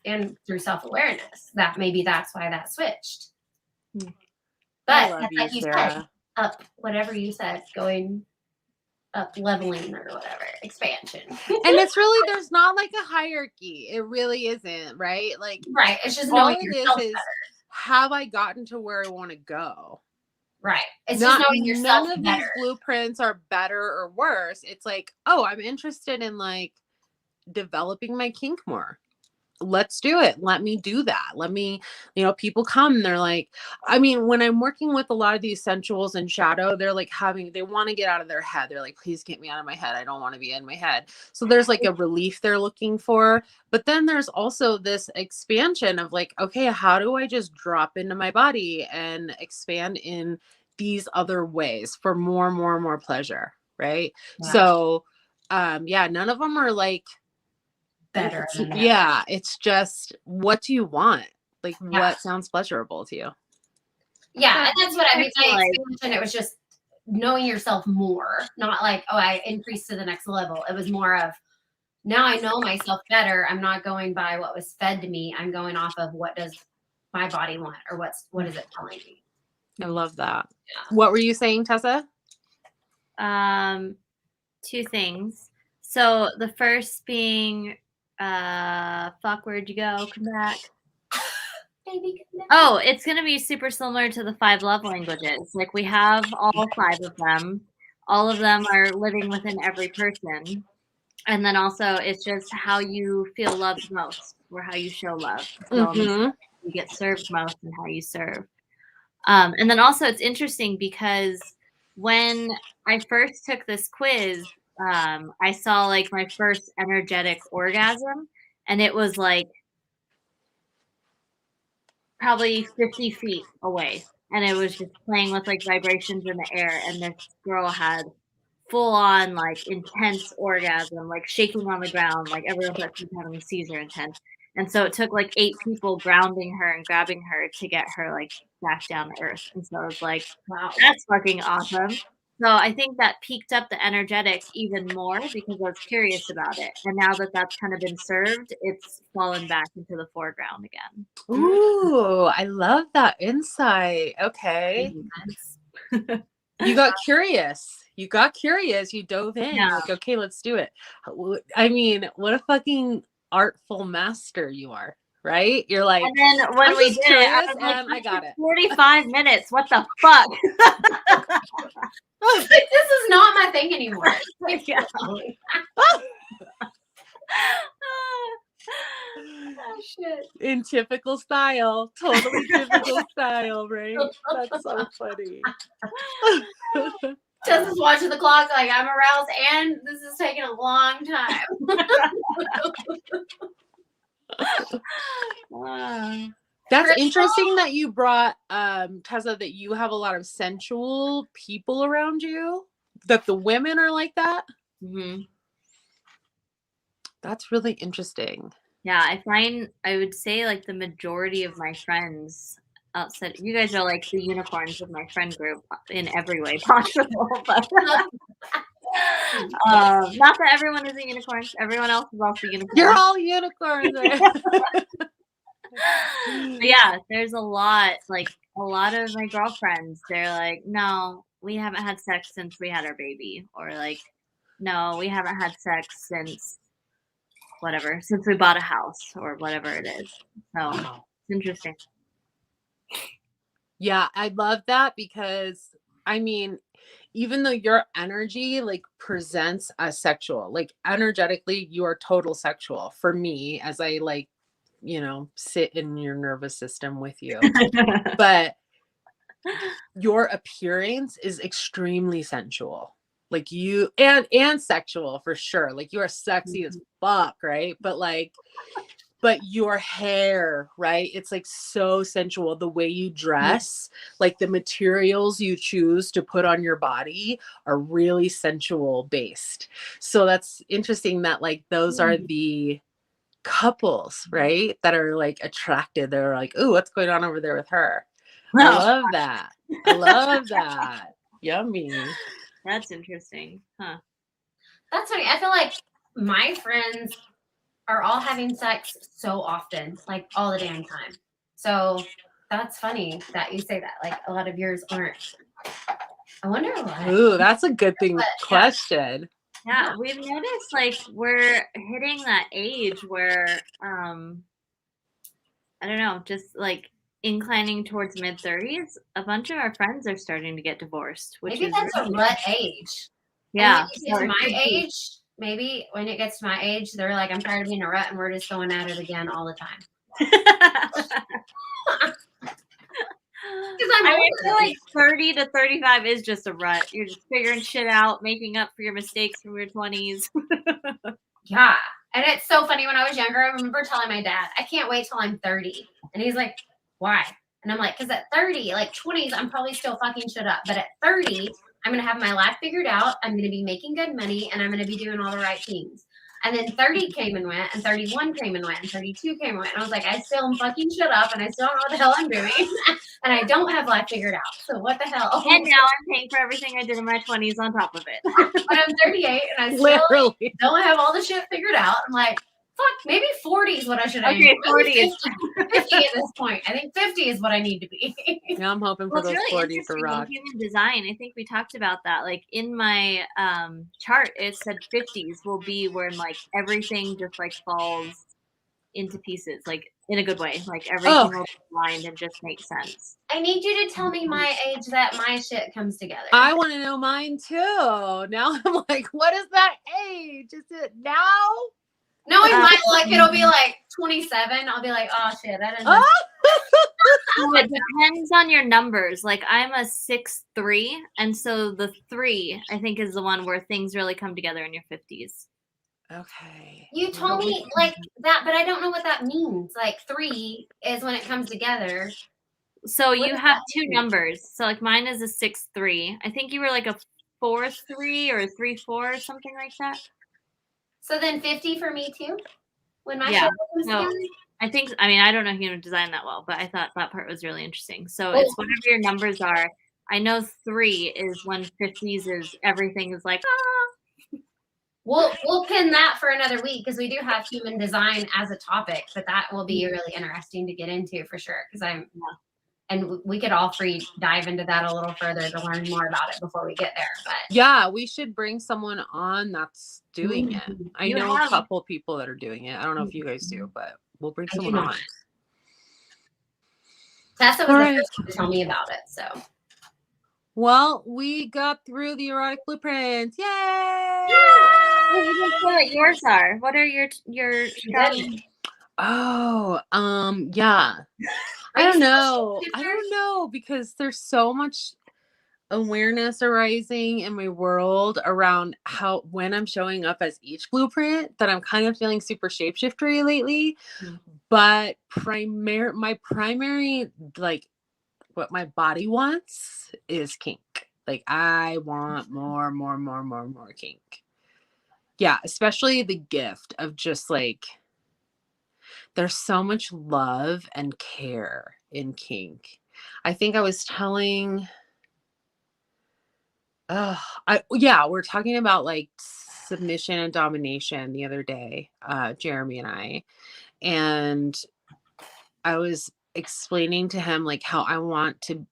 and through self-awareness that maybe that's why that switched. I But love like you, you Sarah. said, up whatever you said, going up, leveling or whatever, expansion. And it's really, there's not like a hierarchy. It really isn't, right? Like, Right. It's just all knowing it yourself is better. have I gotten to where I want to go? Right. It's Not, just knowing yourself none of better. these blueprints are better or worse. It's like, oh, I'm interested in like developing my kink more. Let's do it. Let me do that. Let me, people come and they're like, I mean, when I'm working with a lot of these sensuals in shadow, they're like they want to get out of their head. They're like, please get me out of my head. I don't want to be in my head. So there's like a relief they're looking for. But then there's also this expansion of like, okay, how do I just drop into my body and expand in these other ways for more pleasure? Right. Yeah. So, none of them are like, Better than the yeah, it's just, what do you want? Like, Yeah. what sounds pleasurable to you? Yeah, and that's what I mean by expansion. It was just knowing yourself more, not like, oh, I increased to the next level. It was more of, now I know myself better. I'm not going by what was fed to me. I'm going off of what does my body want, or what is it telling me. I love that. Yeah. What were you saying, Tessa? Two things. So the first being, fuck, where'd you go? Come back. Baby, come back. Oh, it's going to be super similar to the 5 love languages. Like, we have all 5 of them. All of them are living within every person. And then also, it's just how you feel loved most, or how you show love. So you get served most and how you serve. And then also, it's interesting because when I first took this quiz, I saw like my first energetic orgasm, and it was like probably 50 feet away, and it was just playing with like vibrations in the air, and this girl had full on like intense orgasm, like shaking on the ground, like everyone thought she was having a seizure intense. And so it took like 8 people grounding her and grabbing her to get her like back down to earth. And so I was like, wow, that's fucking awesome. So I think that peaked up the energetics even more because I was curious about it. And now that that's kind of been served, it's fallen back into the foreground again. Ooh, I love that insight. Okay. You got curious. You dove in. Yeah. You're like, okay, let's do it. I mean, what a fucking artful master you are, right? You're like, and then when we did it, I was like, I got it. 45 minutes. What the fuck? This is not my thing anymore. Yeah. Oh, shit. In typical style. Totally typical style, right? That's so funny. Tessa's watching the clock like, I'm aroused and this is taking a long time. That's interesting that you brought, Tessa, that you have a lot of sensual people around you, that the women are like that. Mm-hmm. That's really interesting. Yeah, I would say like the majority of my friends outside, you guys are like the unicorns of my friend group in every way possible. But not that everyone is a unicorn. Everyone else is also unicorn. You're all unicorns, right? Yeah, there's a lot of my girlfriends, they're like, no, we haven't had sex since we had our baby, or like, no, we haven't had sex since whatever, since we bought a house, or whatever it is. So it's interesting. Yeah, I love that because, I mean, even though your energy like presents as sexual, like energetically, you are total sexual for me as I like, sit in your nervous system with you. But your appearance is extremely sensual. Like you and sexual for sure. Like you are sexy as fuck, right? But your hair, right? It's like so sensual. The way you dress, like the materials you choose to put on your body are really sensual based. So that's interesting that like those are the couples, right? That are like attracted. They're like, ooh, what's going on over there with her? I love that. I love that. Yummy. That's interesting. Huh. That's funny. I feel like my friends are all having sex so often, like all the damn time. So that's funny that you say that. Like a lot of yours aren't. I wonder why. Ooh, that's a good thing. Yeah. Question. Yeah, we've noticed like we're hitting that age where I don't know, just like inclining towards mid-30s. A bunch of our friends are starting to get divorced, which Maybe is that's a really rut age. yeah. And when you get to my age, maybe when it gets to my age, they're like, I'm tired of being a rut and we're just going at it again all the time. I feel like 30 to 35 is just a rut. You're just figuring shit out, making up for your mistakes from your 20s. Yeah. And it's so funny. When I was younger, I remember telling my dad, I can't wait till I'm 30. And he's like, why? And I'm like, because at 30, like 20s, I'm probably still fucking shit up. But at 30, I'm going to have my life figured out. I'm going to be making good money and I'm going to be doing all the right things. And then 30 came and went, and 31 came and went, and 32 came and went. And I was like, I still am fucking shit up, and I still don't know what the hell I'm doing. And I don't have life figured out. So what the hell? And now I'm paying for everything I did in my 20s on top of it. But I'm 38, and I still Literally. don't have all the shit figured out. I'm like, fuck, maybe 40 is what I should aim Okay, for. 40 is 50 at this point. I think 50 is what I need to be. Yeah, I'm hoping for well, it's those really 40s to interesting rock. in human design. I think we talked about that. Like in my chart, it said 50s will be when like everything just like falls into pieces, like in a good way. Like everything will be aligned and just make sense. I need you to tell me my age that my shit comes together. I want to know mine too. Now I'm like, what is that age? Is it now? No, it might like it'll be like 27. I'll be like, oh shit, that isn't. Well, it depends on your numbers. Like I'm a 6'3", and so the 3 I think is the one where things really come together in your 50s. Okay. You told me like that, but I don't know what that means. Like 3 is when it comes together. So you have 2 numbers. So like mine is a 6'3". I think you were like a 4'3" or a 3'4" or something like that. So then 50 for me too? When my Yeah. shit comes So together? I mean, I don't know human design that well, but I thought that part was really interesting. So it's whatever your numbers are. I know 3 is when 50s is everything is like, ah. We'll pin that for another week because we do have human design as a topic, but that will be really interesting to get into for sure. Because and we could all dive into that a little further to learn more about it before we get there. But yeah, we should bring someone on that's doing it. I know a couple people that are doing it. I don't know if you guys do, but we'll bring someone on. Tessa was the first one to tell me about it, so. Well, we got through the erotic blueprints. Yay! Well, you didn't say what yours are. What are your Oh, yeah. I don't know. I don't know because there's so much awareness arising in my world around when I'm showing up as each blueprint that I'm kind of feeling super shapeshiftery lately. Mm-hmm. But my primary, like what my body wants is kink. Like I want more kink. Yeah, especially the gift of just like there's so much love and care in kink. I think I was telling we're talking about like submission and domination the other day, Jeremy and I was explaining to him like how I want to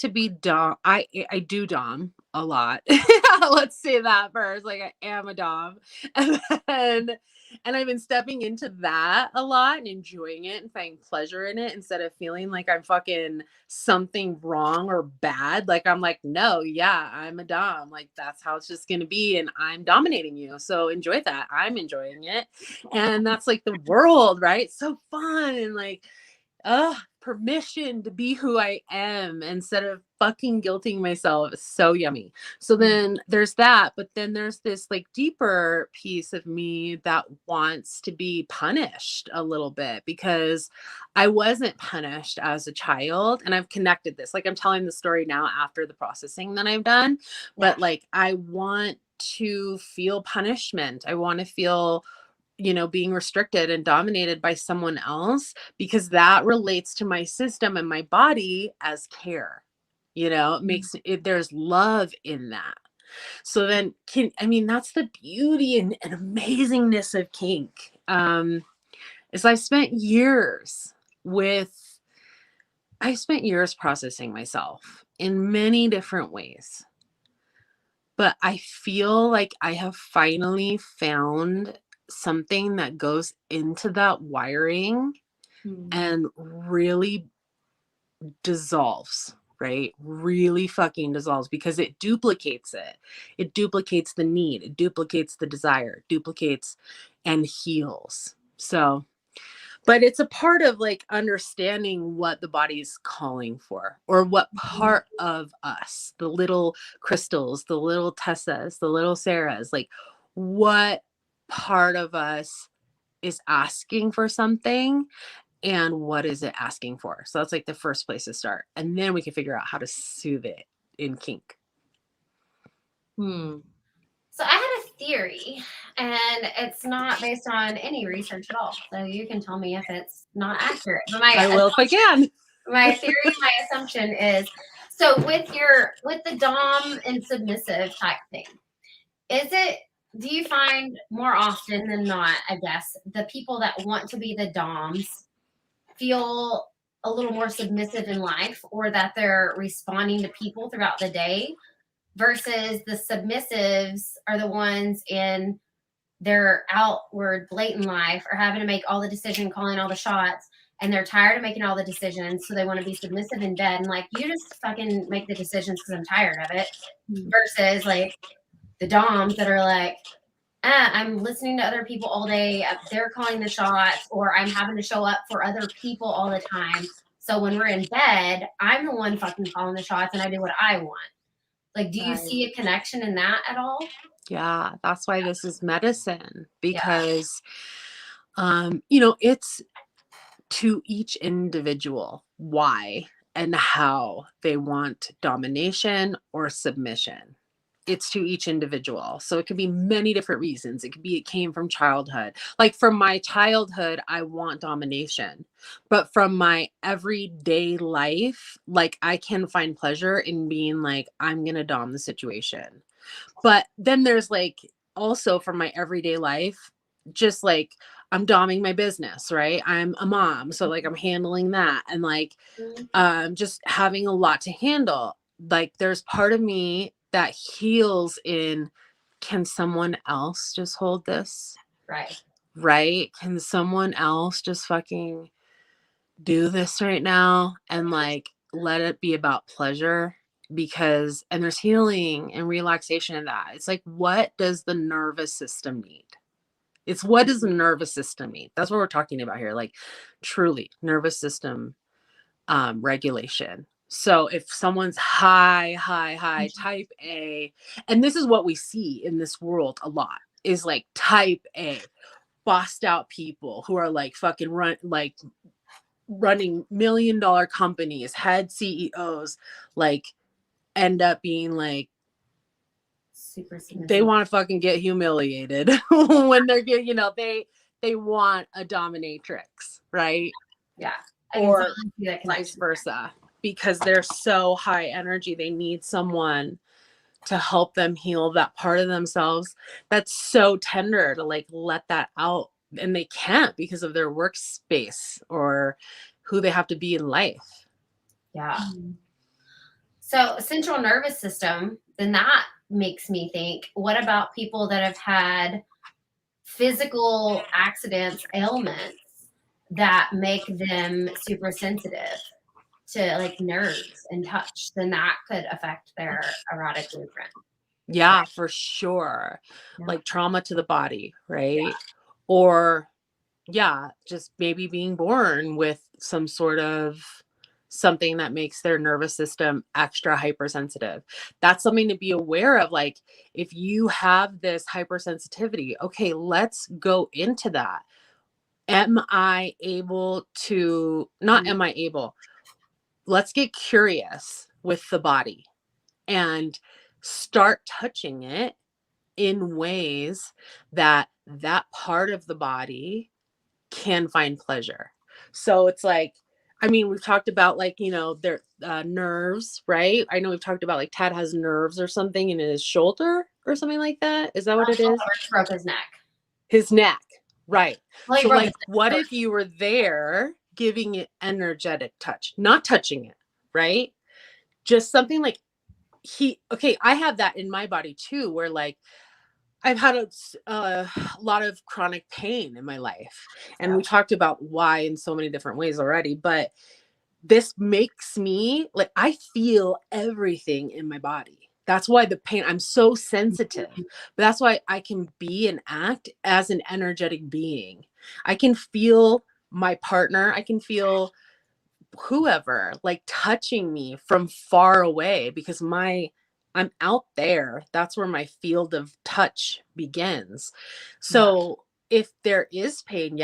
be dom. I do dom a lot. Let's say that first. Like I am a dom. And I've been stepping into that a lot and enjoying it and finding pleasure in it instead of feeling like I'm fucking something wrong or bad. Like I'm like, no, yeah, I'm a dom. Like that's how it's just gonna be. And I'm dominating you. So enjoy that. I'm enjoying it. And that's like the world, right? So fun and like permission to be who I am instead of fucking guilting myself. It's so yummy. So then there's that, but then there's this like deeper piece of me that wants to be punished a little bit because I wasn't punished as a child. And I've connected this, like I'm telling the story now after the processing that I've done, but like I want to feel punishment. I want to feel being restricted and dominated by someone else because that relates to my system and my body as care. It makes it, there's love in that. So then that's the beauty and amazingness of kink. Is I spent years processing myself in many different ways. But I feel like I have finally found something that goes into that wiring and really dissolves, right? Really fucking dissolves, because it duplicates it. It duplicates the need, it duplicates the desire, duplicates and heals. So, but it's a part of like understanding what the body's calling for, or what part of us, the little crystals, the little Tessas, the little Sarahs, like what part of us is asking for something, and what is it asking for. So that's like the first place to start, and then we can figure out how to soothe it in kink. So I had a theory, and it's not based on any research at all. So you can tell me if it's not accurate. But I will if I can. My theory, my assumption is, so with the dom and submissive type thing, do you find more often than not, I guess, the people that want to be the doms feel a little more submissive in life, or that they're responding to people throughout the day, versus the submissives are the ones in their outward blatant life are having to make all the decision, calling all the shots, and they're tired of making all the decisions, so they want to be submissive in bed and like, you just fucking make the decisions because I'm tired of it, versus like the doms that are like, I'm listening to other people all day, they're calling the shots, or I'm having to show up for other people all the time, so when we're in bed, I'm the one fucking calling the shots and I do what I want. Like, do you see a connection in that at all? Yeah, that's why this is medicine, because it's to each individual why and how they want domination or submission. It's to each individual. So it could be many different reasons. It came from childhood. Like from my childhood, I want domination. But from my everyday life, like I can find pleasure in being like, I'm going to dom the situation. But then there's like also from my everyday life, just like I'm doming my business, right? I'm a mom. So like I'm handling that, and like just having a lot to handle. Like there's part of me that heals in, can someone else just hold this? Right? Can someone else just fucking do this right now and like let it be about pleasure? Because and there's healing and relaxation in that. It's like, what does the nervous system need? It's what does the nervous system need? That's what we're talking about here. Like truly nervous system regulation. So if someone's high type A, and this is what we see in this world a lot, is like type A bossed out people who are like fucking running $1 million companies, head CEOs, like end up being like super submissive. They want to fucking get humiliated when they're getting, they want a dominatrix, right? Yeah. Or vice versa, because they're so high energy. They need someone to help them heal that part of themselves that's so tender to like let that out, and they can't because of their workspace or who they have to be in life. Yeah. So central nervous system, then that makes me think, what about people that have had physical accidents, ailments that make them super sensitive to like nerves and touch? Then that could affect their erotic blueprint. Yeah, for sure. Yeah. Like trauma to the body, right? Yeah. Or just maybe being born with some sort of something that makes their nervous system extra hypersensitive. That's something to be aware of. Like if you have this hypersensitivity, okay, let's go into that. Am I able to, not am I able, let's get curious with the body and start touching it in ways that that part of the body can find pleasure. So it's like, I mean, we've talked about like, their nerves, right? I know we've talked about like Tad has nerves or something in his shoulder or something like that. Is that what it is? Broke his neck. His neck, right. Well, So like, what if you were there giving it energetic touch, not touching it, right? Just something like I have that in my body too, where like, I've had a lot of chronic pain in my life. And we talked about why in so many different ways already, but this makes me like, I feel everything in my body. That's why the pain, I'm so sensitive, but that's why I can be and act as an energetic being. I can feel my partner. I can feel whoever like touching me from far away because I'm out there. That's where my field of touch begins. So if there is pain,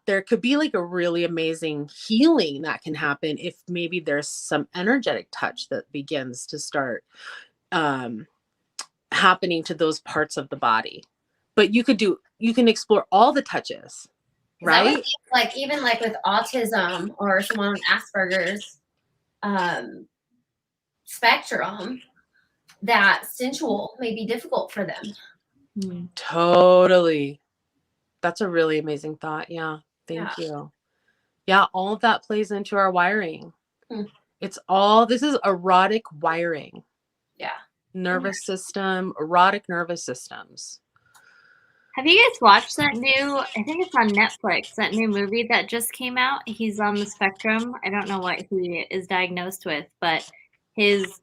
there could be like a really amazing healing that can happen if maybe there's some energetic touch that begins to start happening to those parts of the body. But you can explore all the touches, right? Like even like with autism or someone on Asperger's spectrum, that sensual may be difficult for them. Totally. That's a really amazing thought. Yeah. Thank you. Yeah. All of that plays into our wiring. This is erotic wiring. Yeah. Nervous system, erotic nervous systems. Have you guys watched that new, I think it's on Netflix, that new movie that just came out? He's on the spectrum. I don't know what he is diagnosed with, but his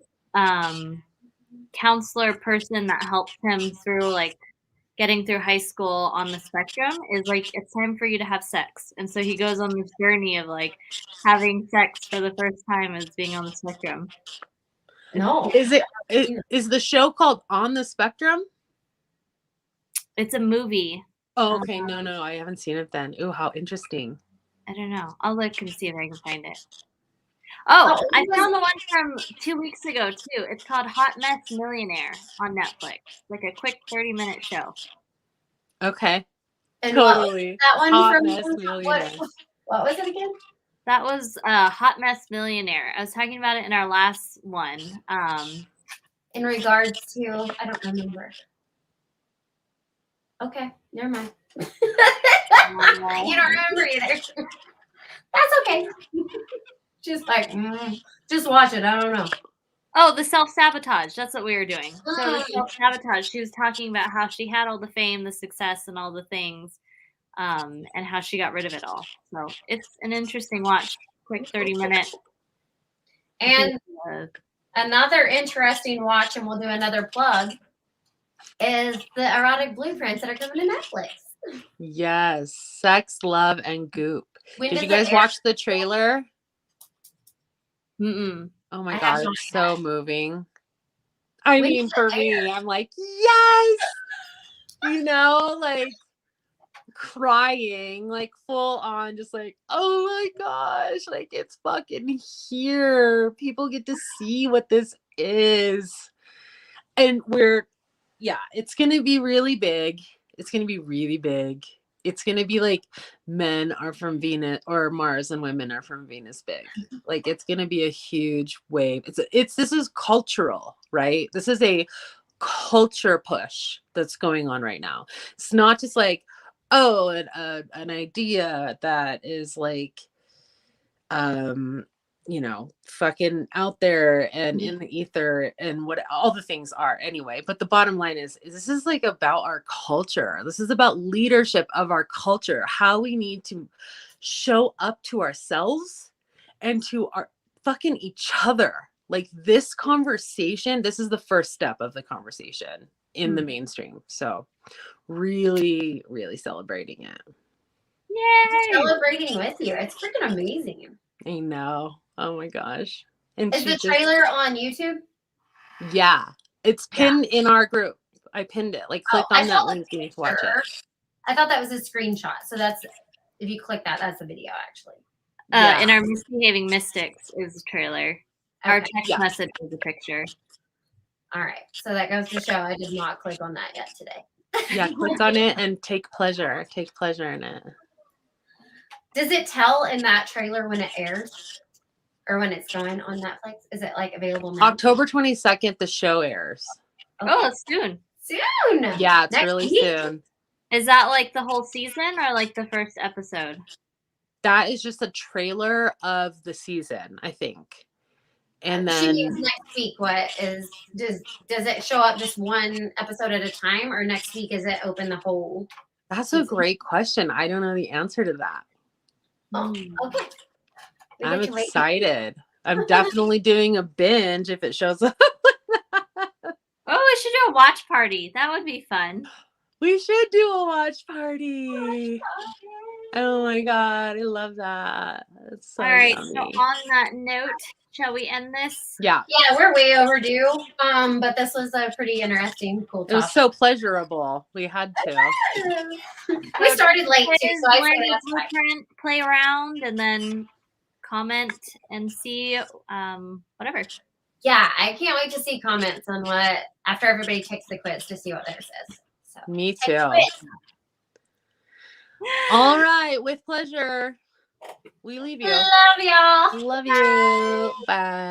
counselor person that helps him through like getting through high school on the spectrum is like, it's time for you to have sex. And so he goes on this journey of like having sex for the first time as being on the spectrum. No. Is the show called On the Spectrum? It's a movie. Oh, okay. No, I haven't seen it then. Ooh, how interesting. I don't know. I'll look and see if I can find it. Oh, I found the one from 2 weeks ago too. It's called Hot Mess Millionaire on Netflix. Like a quick 30-minute show. Okay. And totally. That one Hot from Mess Millionaire. What was it again? That was Hot Mess Millionaire. I was talking about it in our last one. In regards to, I don't remember. Okay, never mind. You don't remember either. That's okay. Just like, just watch it. I don't know. Oh, the self-sabotage. That's what we were doing. So the self-sabotage, she was talking about how she had all the fame, the success, and all the things, and how she got rid of it all. So it's an interesting watch. Quick 30-minute. And another interesting watch, and we'll do another plug, is the Erotic Blueprints that are coming to Netflix. Yes. Sex, Love, and Goop. Did you guys watch the trailer? Oh my God, it's so moving. I mean, for me, I'm like, yes! Like crying, like full on, just like, oh my gosh, like it's fucking here. People get to see what this is. And it's going to be really big. It's going to be really big. It's going to be like men are from Venus or Mars and women are from Venus big. Like it's going to be a huge wave. This is cultural, right? This is a culture push that's going on right now. It's not just like, an idea that is like, fucking out there and in the ether and what all the things are anyway. But the bottom line is this is like about our culture. This is about leadership of our culture, how we need to show up to ourselves and to our fucking each other. Like this conversation, this is the first step of the conversation in the mainstream. So really, really celebrating it. Yay! Celebrating with you. It's freaking amazing. I know. Oh my gosh. And is the trailer on YouTube? Yeah. It's pinned in our group. I pinned it. Like click on that link and you can watch it. I thought that was a screenshot. So that's, if you click that, that's the video actually. In our Misbehaving Mystics is the trailer. Okay. Our text message is a picture. All right. So that goes to show I did not click on that yet today. Yeah, click on it and take pleasure. Take pleasure in it. Does it tell in that trailer when it airs? or when it's going on Netflix? Is it like available now? October 22nd, the show airs. Okay. Oh, it's soon. Soon. Yeah, it's Next really week? soon. Is that like the whole season or like the first episode? That is just a trailer of the season, I think. And She then means next week. What is does it show up just one episode at a time, or next week is it open the whole? that's a great question. I don't know the answer to that. Oh, okay. We I'm get to wait. excited. I'm definitely doing a binge if it shows up. Oh, we should do a watch party. That would be fun. We should do a watch party. Oh my god, I love that. It's so All right. yummy. So on that note, shall we end this? Yeah. Yeah, we're way overdue. But this was a pretty interesting, cool It was topic. so pleasurable. We had to. We started late too, Quiz, so I learn say the that's fine. blueprint, play around, and then comment and see whatever. Yeah, I can't wait to see comments on what after everybody takes the quiz to see what theirs is. So Me take the too. quiz. All right, with pleasure. We leave you. Love y'all. Love you. Bye.